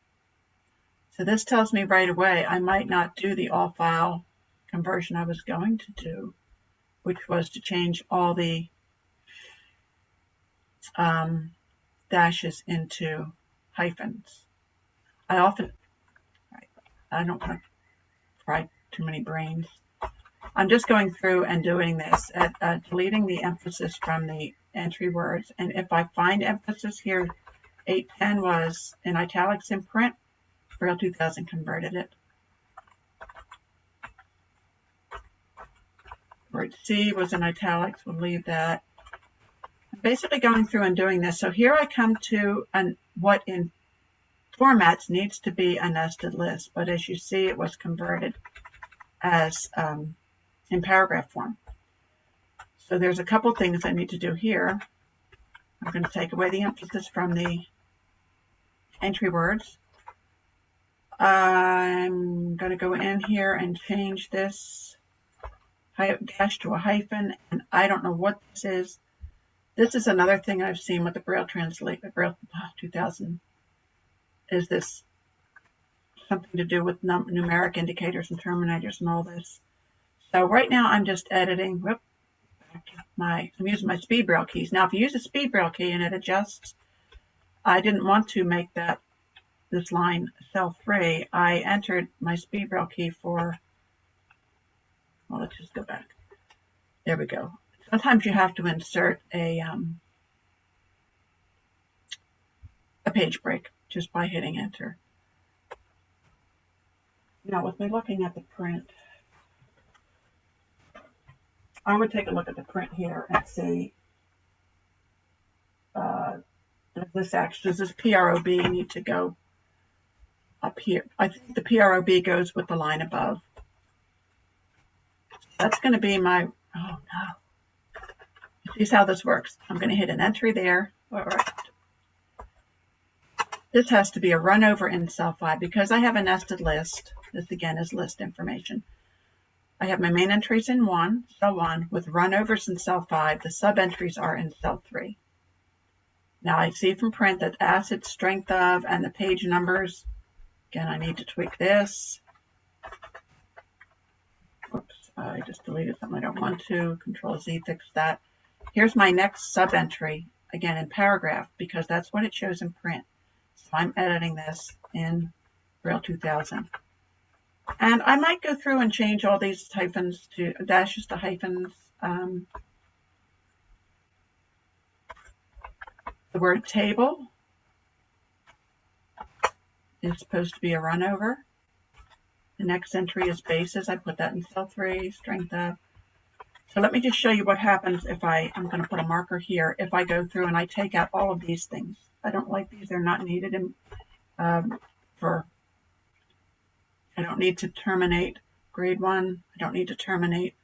So this tells me right away I might not do the all file conversion I was going to do, which was to change all the dashes into hyphens. I don't want to fry too many brains. I'm just going through and doing this, deleting the emphasis from the entry words. And if I find emphasis here, 810 was in italics in print, Braille 2000 converted it. Word C was in italics, we'll leave that. I'm basically going through and doing this. So here I come to what in formats needs to be a nested list, but as you see, it was converted as in paragraph form. So there's a couple things I need to do here. I'm going to take away the emphasis from the entry words. I'm going to go in here and change this dash to a hyphen, and I don't know what this is. This is another thing I've seen with the Braille 2000. Is this something to do with numeric indicators and terminators and all this? So right now I'm just editing. Whoop, I'm using my speed Braille keys. Now if you use a speed Braille key and it adjusts, I didn't want to make this line cell free. I entered my speed Braille key for, well, let's just go back. There we go. Sometimes you have to insert a page break just by hitting enter. Now with me looking at the print, I would take a look at the print here and see, does this PROB need to go up here? I think the PROB goes with the line above. That's going to be my, oh no. Here's how this works. I'm going to hit an entry there. All right. This has to be a run over in cell 5 because I have a nested list. This again is list information. I have my main entries in cell 1, with run overs in cell 5. The sub entries are in cell 3. Now I see from print that acid strength of and the page numbers. Again, I need to tweak this. Oops, I just deleted something I don't want to. Control Z, fix that. Here's my next sub entry, again in paragraph, because that's what it shows in print. So I'm editing this in Braille 2000. And I might go through and change all these hyphens to dashes to hyphens. The word table is supposed to be a run over. The next entry is bases. I put that in cell 3, strength of. So let me just show you what happens if I'm going to put a marker here, if I go through and I take out all of these things. I don't like these. They're not needed I don't need to terminate grade 1. I don't need to terminate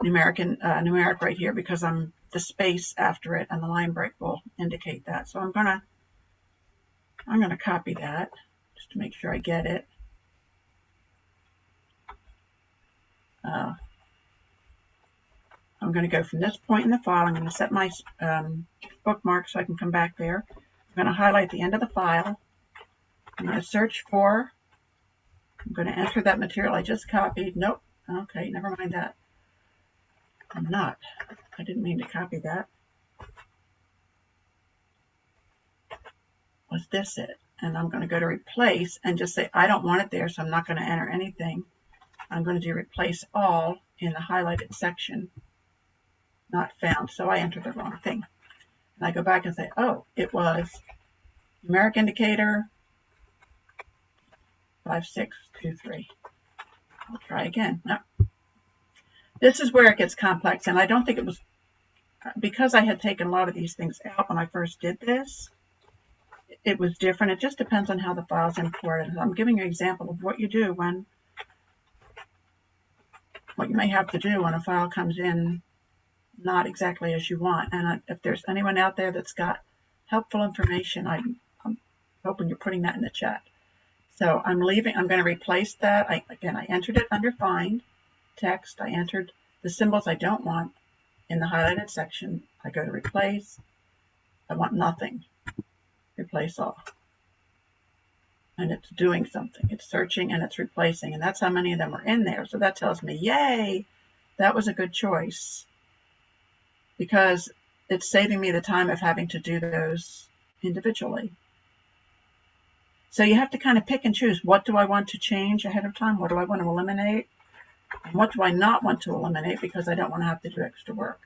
numeric right here because the space after it and the line break will indicate that. So I'm gonna copy that just to make sure I get it. I'm going to go from this point in the file. I'm going to set my bookmark so I can come back there. I'm going to highlight the end of the file. I'm going to search for, I'm going to enter that material I just copied. Nope. Okay, never mind that. I'm not. I didn't mean to copy that. Was this it? And I'm going to go to replace and just say I don't want it there, so I'm not going to enter anything. I'm going to do replace all in the highlighted section. Not found, so I entered the wrong thing. And I go back and say, oh, it was numeric indicator 5623. I'll try again. No. This is where it gets complex, and I don't think it was because I had taken a lot of these things out when I first did this. It was different. It just depends on how the file's imported. I'm giving you an example of what you do what you may have to do when a file comes in not exactly as you want. And if there's anyone out there that's got helpful information, I'm hoping you're putting that in the chat. So I'm going to replace that. I entered it under find text. I entered the symbols I don't want in the highlighted section. I go to replace. I want nothing. Replace all. And it's doing something. It's searching and it's replacing. And that's how many of them are in there. So that tells me, yay, that was a good choice. Because it's saving me the time of having to do those individually. So you have to kind of pick and choose. What do I want to change ahead of time? What do I want to eliminate? And what do I not want to eliminate because I don't want to have to do extra work?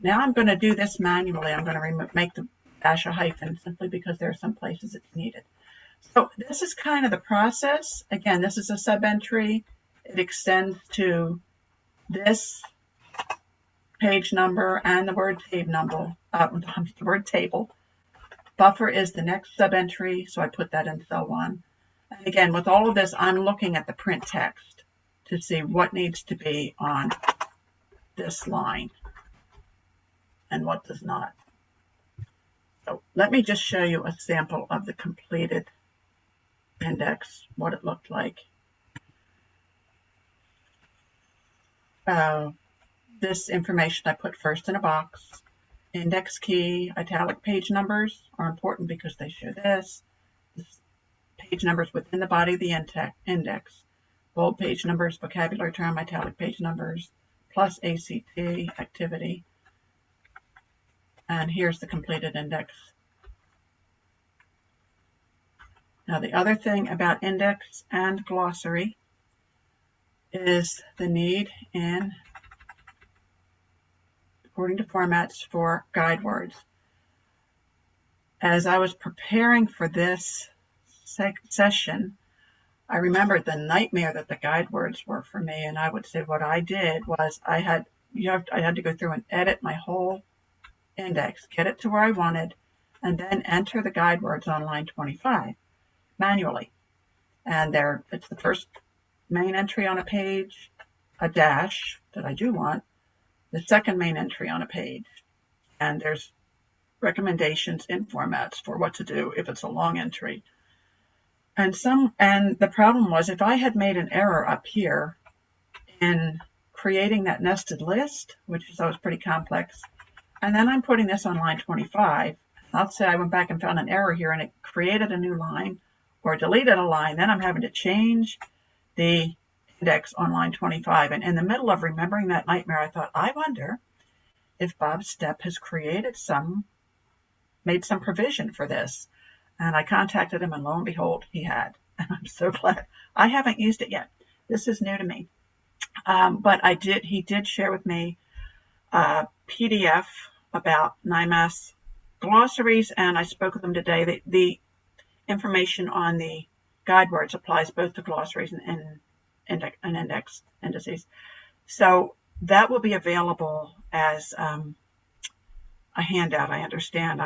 Now I'm going to do this manually. I'm going to make the dash a hyphen simply because there are some places it's needed. So this is kind of the process. Again, this is a sub-entry. It extends to this page number and the word table number, the word table. Buffer is the next subentry, so I put that in cell 1. And again, with all of this, I'm looking at the print text to see what needs to be on this line and what does not. So let me just show you a sample of the completed index, what it looked like. This information I put first in a box. Index key, italic page numbers are important because they show this. Page numbers within the body of the index. Bold page numbers, vocabulary term, italic page numbers, plus ACT activity. And here's the completed index. Now the other thing about index and glossary is the need in, according to formats, for guide words. As I was preparing for this session, I remembered the nightmare that the guide words were for me, and I would say what I did was I had to go through and edit my whole index, get it to where I wanted, and then enter the guide words on line 25 manually. And it's the first main entry on a page, a dash that I do want, the second main entry on a page, and there's recommendations in formats for what to do if it's a long entry. And the problem was, if I had made an error up here in creating that nested list, which is always pretty complex, and then I'm putting this on line 25, let's say I went back and found an error here and it created a new line or deleted a line, then I'm having to change the index on line 25. And in the middle of remembering that nightmare, I thought, I wonder if Bob Stepp has made some provision for this. And I contacted him, and lo and behold, he had. And I'm so glad. I haven't used it yet. This is new to me. But he did share with me a PDF about NIMAS glossaries, and I spoke with them today. The information on the guide words applies both to glossaries and index indices. So that will be available as a handout, I understand.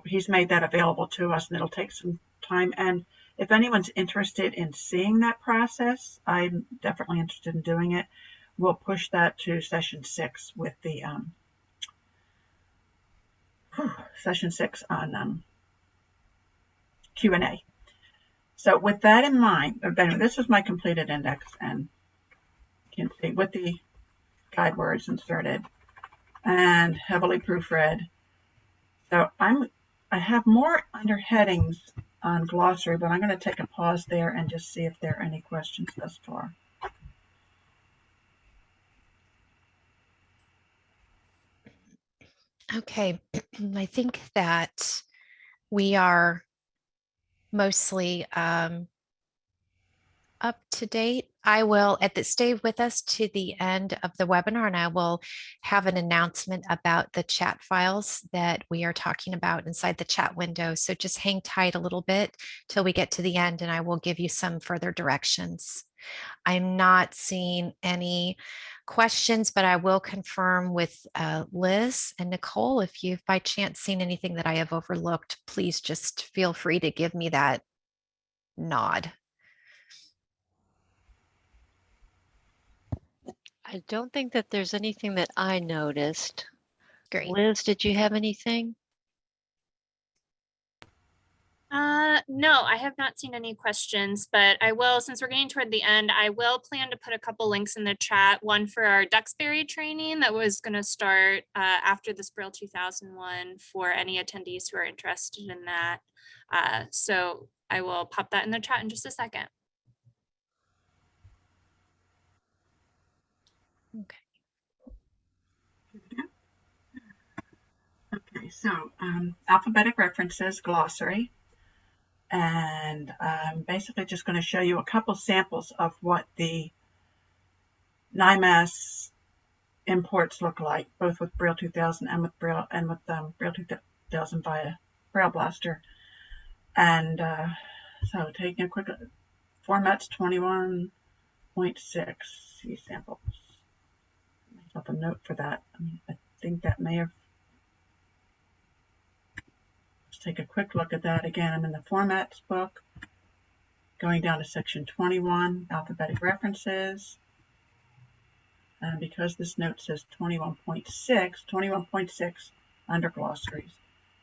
He's made that available to us, and it'll take some time. And if anyone's interested in seeing that process, I'm definitely interested in doing it. We'll push that to session 6 with the session 6 on Q&A. So with that in mind, this is my completed index, and you can see with the guide words inserted and heavily proofread. So I have more under headings on glossary, but I'm going to take a pause there and just see if there are any questions thus far. Okay, I think that we are mostly up to date. I will stay with us to the end of the webinar, and I will have an announcement about the chat files that we are talking about inside the chat window. So just hang tight a little bit till we get to the end, and I will give you some further directions. I'm not seeing any questions, but I will confirm with Liz and Nicole. If you've by chance seen anything that I have overlooked, please just feel free to give me that nod. I don't think that there's anything that I noticed. Great. Liz, did you have anything? No, I have not seen any questions, but I will, since we're getting toward the end, I will plan to put a couple links in the chat. One for our Duxbury training that was going to start after this Braille 2001 for any attendees who are interested in that. So I will pop that in the chat in just a second. Okay. Okay, so alphabetic references, glossary. And I'm basically just going to show you a couple samples of what the NIMAS imports look like, both with Braille 2000 and with Braille 2000 via Braille Blaster. And so taking a quick look, formats 21.6, see samples. Make up a note for that. I think that may have take a quick look at that. Again, I'm in the Formats book, going down to section 21, alphabetic references. And because this note says 21.6 under glossaries.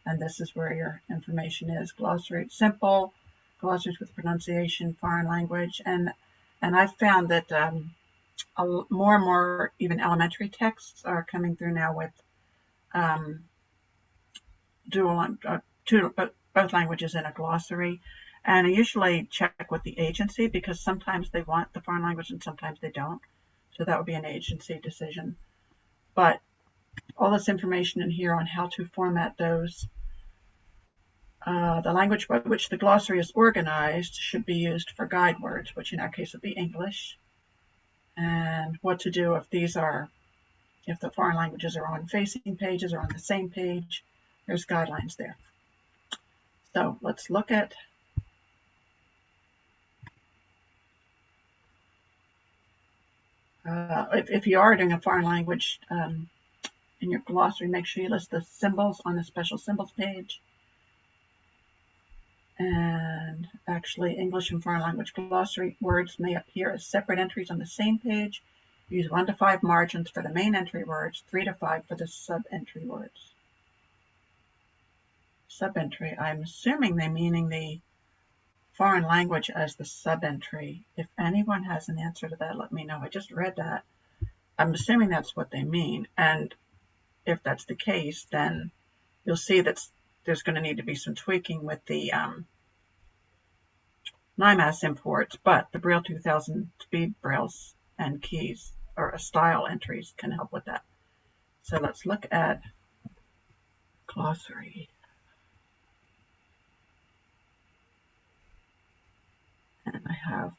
And this is where your information is. Glossary, simple, glossaries with pronunciation, foreign language. And I've found that more and more even elementary texts are coming through now with both languages in a glossary. And I usually check with the agency because sometimes they want the foreign language and sometimes they don't. So that would be an agency decision. But all this information in here on how to format those, the language by which the glossary is organized should be used for guide words, which in our case would be English. And what to do if these are, if the foreign languages are on facing pages or on the same page, there's guidelines there. So let's look at if you are doing a foreign language in your glossary, make sure you list the symbols on the special symbols page. And actually, English and foreign language glossary words may appear as separate entries on the same page. Use 1 to 5 margins for the main entry words, 3 to 5 for the sub-entry words. Sub-entry, I'm assuming they're meaning the foreign language as the sub-entry. If anyone has an answer to that, let me know. I just read that. I'm assuming that's what they mean. And if that's the case, then you'll see that there's going to need to be some tweaking with the NIMAS imports, but the Braille 2000 speed brailles and keys or style entries can help with that. So let's look at glossary. And I have,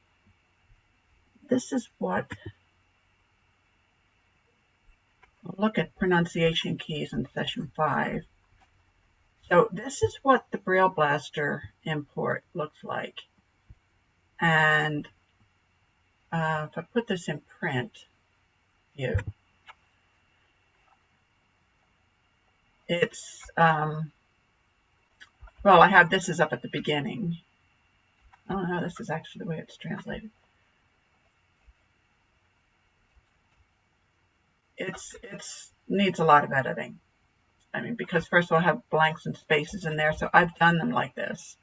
this is what, we'll look at pronunciation keys in session 5. So this is what the Braille Blaster import looks like. And if I put this in print view, it's, well, I have this is up at the beginning. Oh no, this is actually the way it's translated. It's needs a lot of editing. I mean, because first of all, I have blanks and spaces in there, so I've done them like this.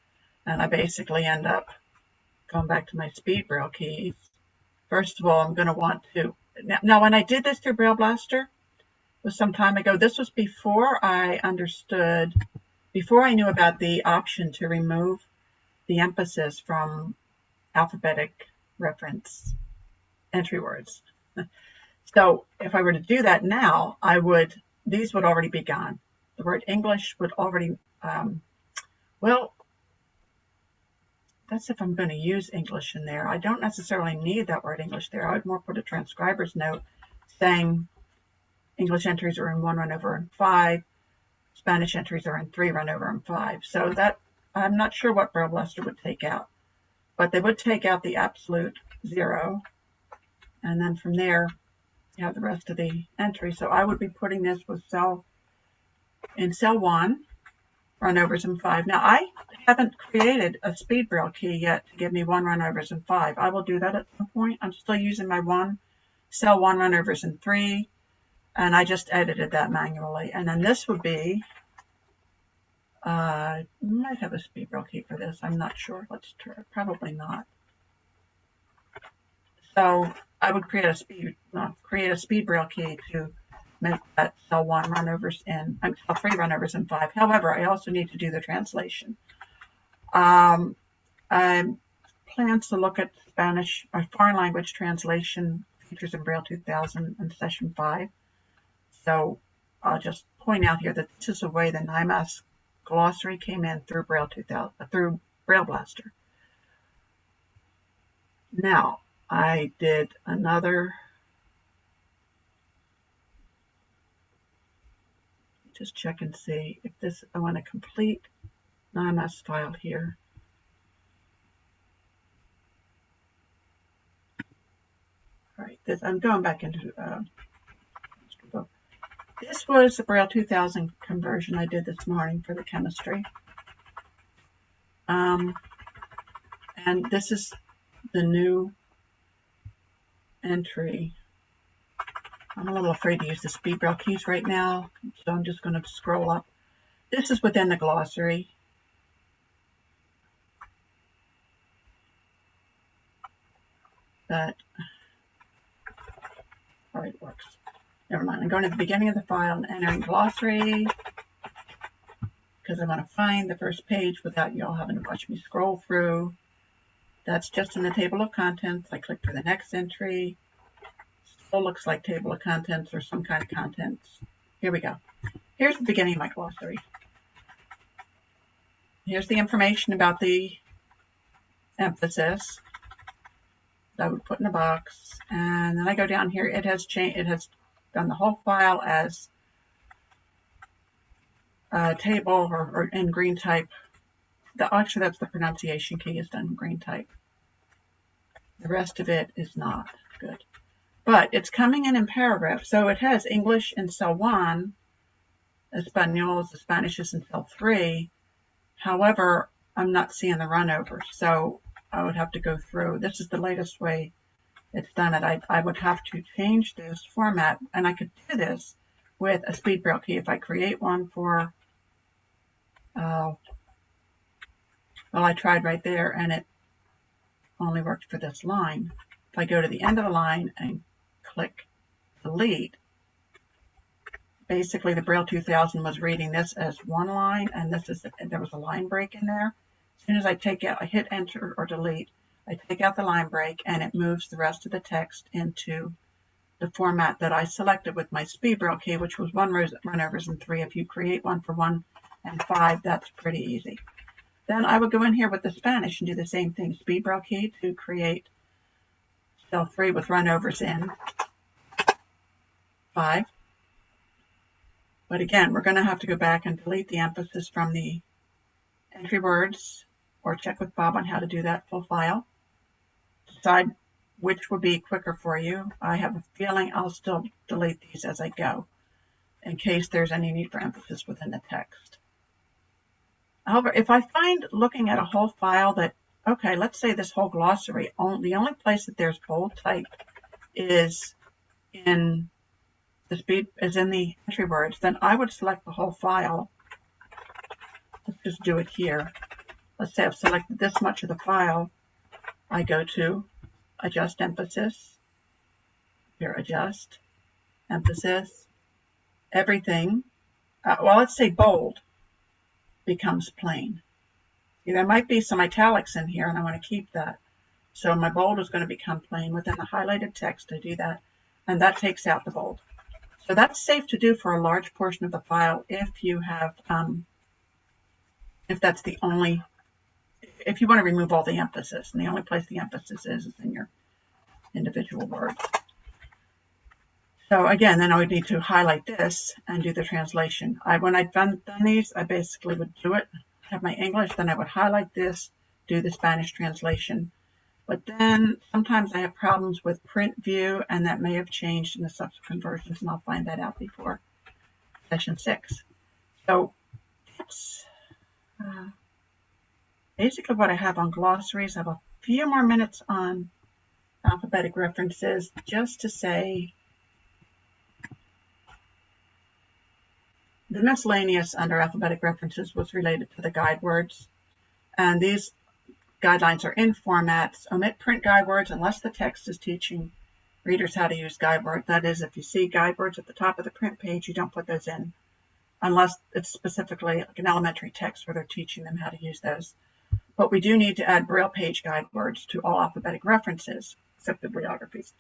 And I basically end up going back to my speed Braille keys. First of all, I'm going to want to, now when I did this through Braille Blaster, it was some time ago. This was before I understood, before I knew about the option to remove the emphasis from alphabetic reference entry words. So if I were to do that now, these would already be gone. The word English would already, well, that's if I'm going to use English in there. I don't necessarily need that word English there. I would more put a transcriber's note saying English entries are in 1 run over in 5, Spanish entries are in 3 run over in 5. So that, I'm not sure what Braille Blaster would take out, but they would take out the absolute 0. And then from there, you have the rest of the entry. So I would be putting this with cell 1, run overs in 5. Now I haven't created a speed Braille key yet to give me 1 run overs in 5. I will do that at some point. I'm still using my cell 1 run overs in 3, and I just edited that manually. And then this would be, might have a speed Braille key for this. I'm not sure. Let's try. Probably not. So I would create a speed Braille key to make that cell 1 run overs in, cell 3 run overs in 5. However, I also need to do the translation. I plan to look at Spanish or foreign language translation features in Braille 2000 in session 5. So I'll just point out here that this is the way the NIMAS glossary came in through Braille 2000, through Braille Blaster. Now I did another. Just check and see if this. I want a complete NIMAS file here. All right, I'm going back into. This was the Braille 2000 conversion I did this morning for the chemistry. And this is the new entry. I'm a little afraid to use the speed braille keys right now, so I'm just going to scroll up. This is within the glossary. But, all right, it works. Never mind. I'm going to the beginning of the file and entering glossary because I want to find the first page without you all having to watch me scroll through. That's just in the table of contents. I click for the next entry. Still looks like table of contents or some kind of contents. Here we go. Here's the beginning of my glossary. Here's the information about the emphasis that I would put in a box. And then I go down here. It has changed. It has done the whole file as a table or in green type. Actually, that's the pronunciation key is done in green type. The rest of it is not good. But it's coming in paragraphs. So it has English in cell 1, Espanol, the Spanish is in cell 3. However, I'm not seeing the run over. So I would have to go through. This is the latest way it's done it. I would have to change this format. And I could do this with a speed braille key. If I create one for, well, I tried right there and it only worked for this line. If I go to the end of the line and click delete, basically the Braille 2000 was reading this as one line, and this is there was a line break in there. As soon as I hit enter or delete, I take out the line break and it moves the rest of the text into the format that I selected with my speed braille key, which was 1 runovers and 3. If you create one for 1 and 5, that's pretty easy. Then I would go in here with the Spanish and do the same thing. Speed braille key to create cell 3 with runovers in 5. But again, we're going to have to go back and delete the emphasis from the entry words or check with Bob on how to do that full file. Decide which would be quicker for you. I have a feeling I'll still delete these as I go in case there's any need for emphasis within the text. However, if I find looking at a whole file that, okay, let's say this whole glossary, the only place that there's bold type is in the entry words, then I would select the whole file. Let's just do it here. Let's say I've selected this much of the file. I go to adjust emphasis. Here, adjust emphasis. Everything. Well, let's say bold becomes plain. There might be some italics in here, and I want to keep that. So my bold is going to become plain. Within the highlighted text, I do that, and that takes out the bold. So that's safe to do for a large portion of the file if you have, if that's the only, if you want to remove all the emphasis, and the only place the emphasis is in your individual words. So again, then I would need to highlight this and do the translation. When I've done these, I basically would do it, have my English, then I would highlight this, do the Spanish translation. But then sometimes I have problems with print view, and that may have changed in the subsequent versions, and I'll find that out before session 6. So that's basically what I have on glossaries. I have a few more minutes on alphabetic references just to say the miscellaneous under alphabetic references was related to the guide words, and these guidelines are in formats. Omit print guide words unless the text is teaching readers how to use guide words. That is, if you see guide words at the top of the print page, you don't put those in unless it's specifically like an elementary text where they're teaching them how to use those. But we do need to add Braille page guide words to all alphabetic references, except the Brailleographies.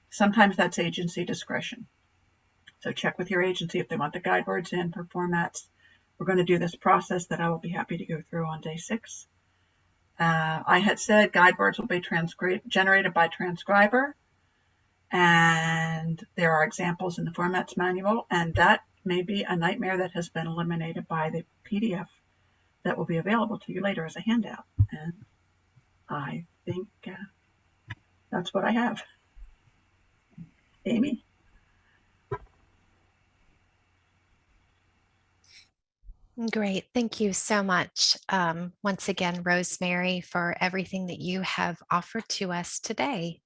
Sometimes that's agency discretion. So check with your agency if they want the guide words in for formats. We're going to do this process that I will be happy to go through on day 6. I had said guide words will be generated by transcriber, and there are examples in the formats manual, and that may be a nightmare that has been eliminated by the PDF that will be available to you later as a handout. And I think that's what I have. Amy? Great. Thank you so much, once again, Rosemary, for everything that you have offered to us today.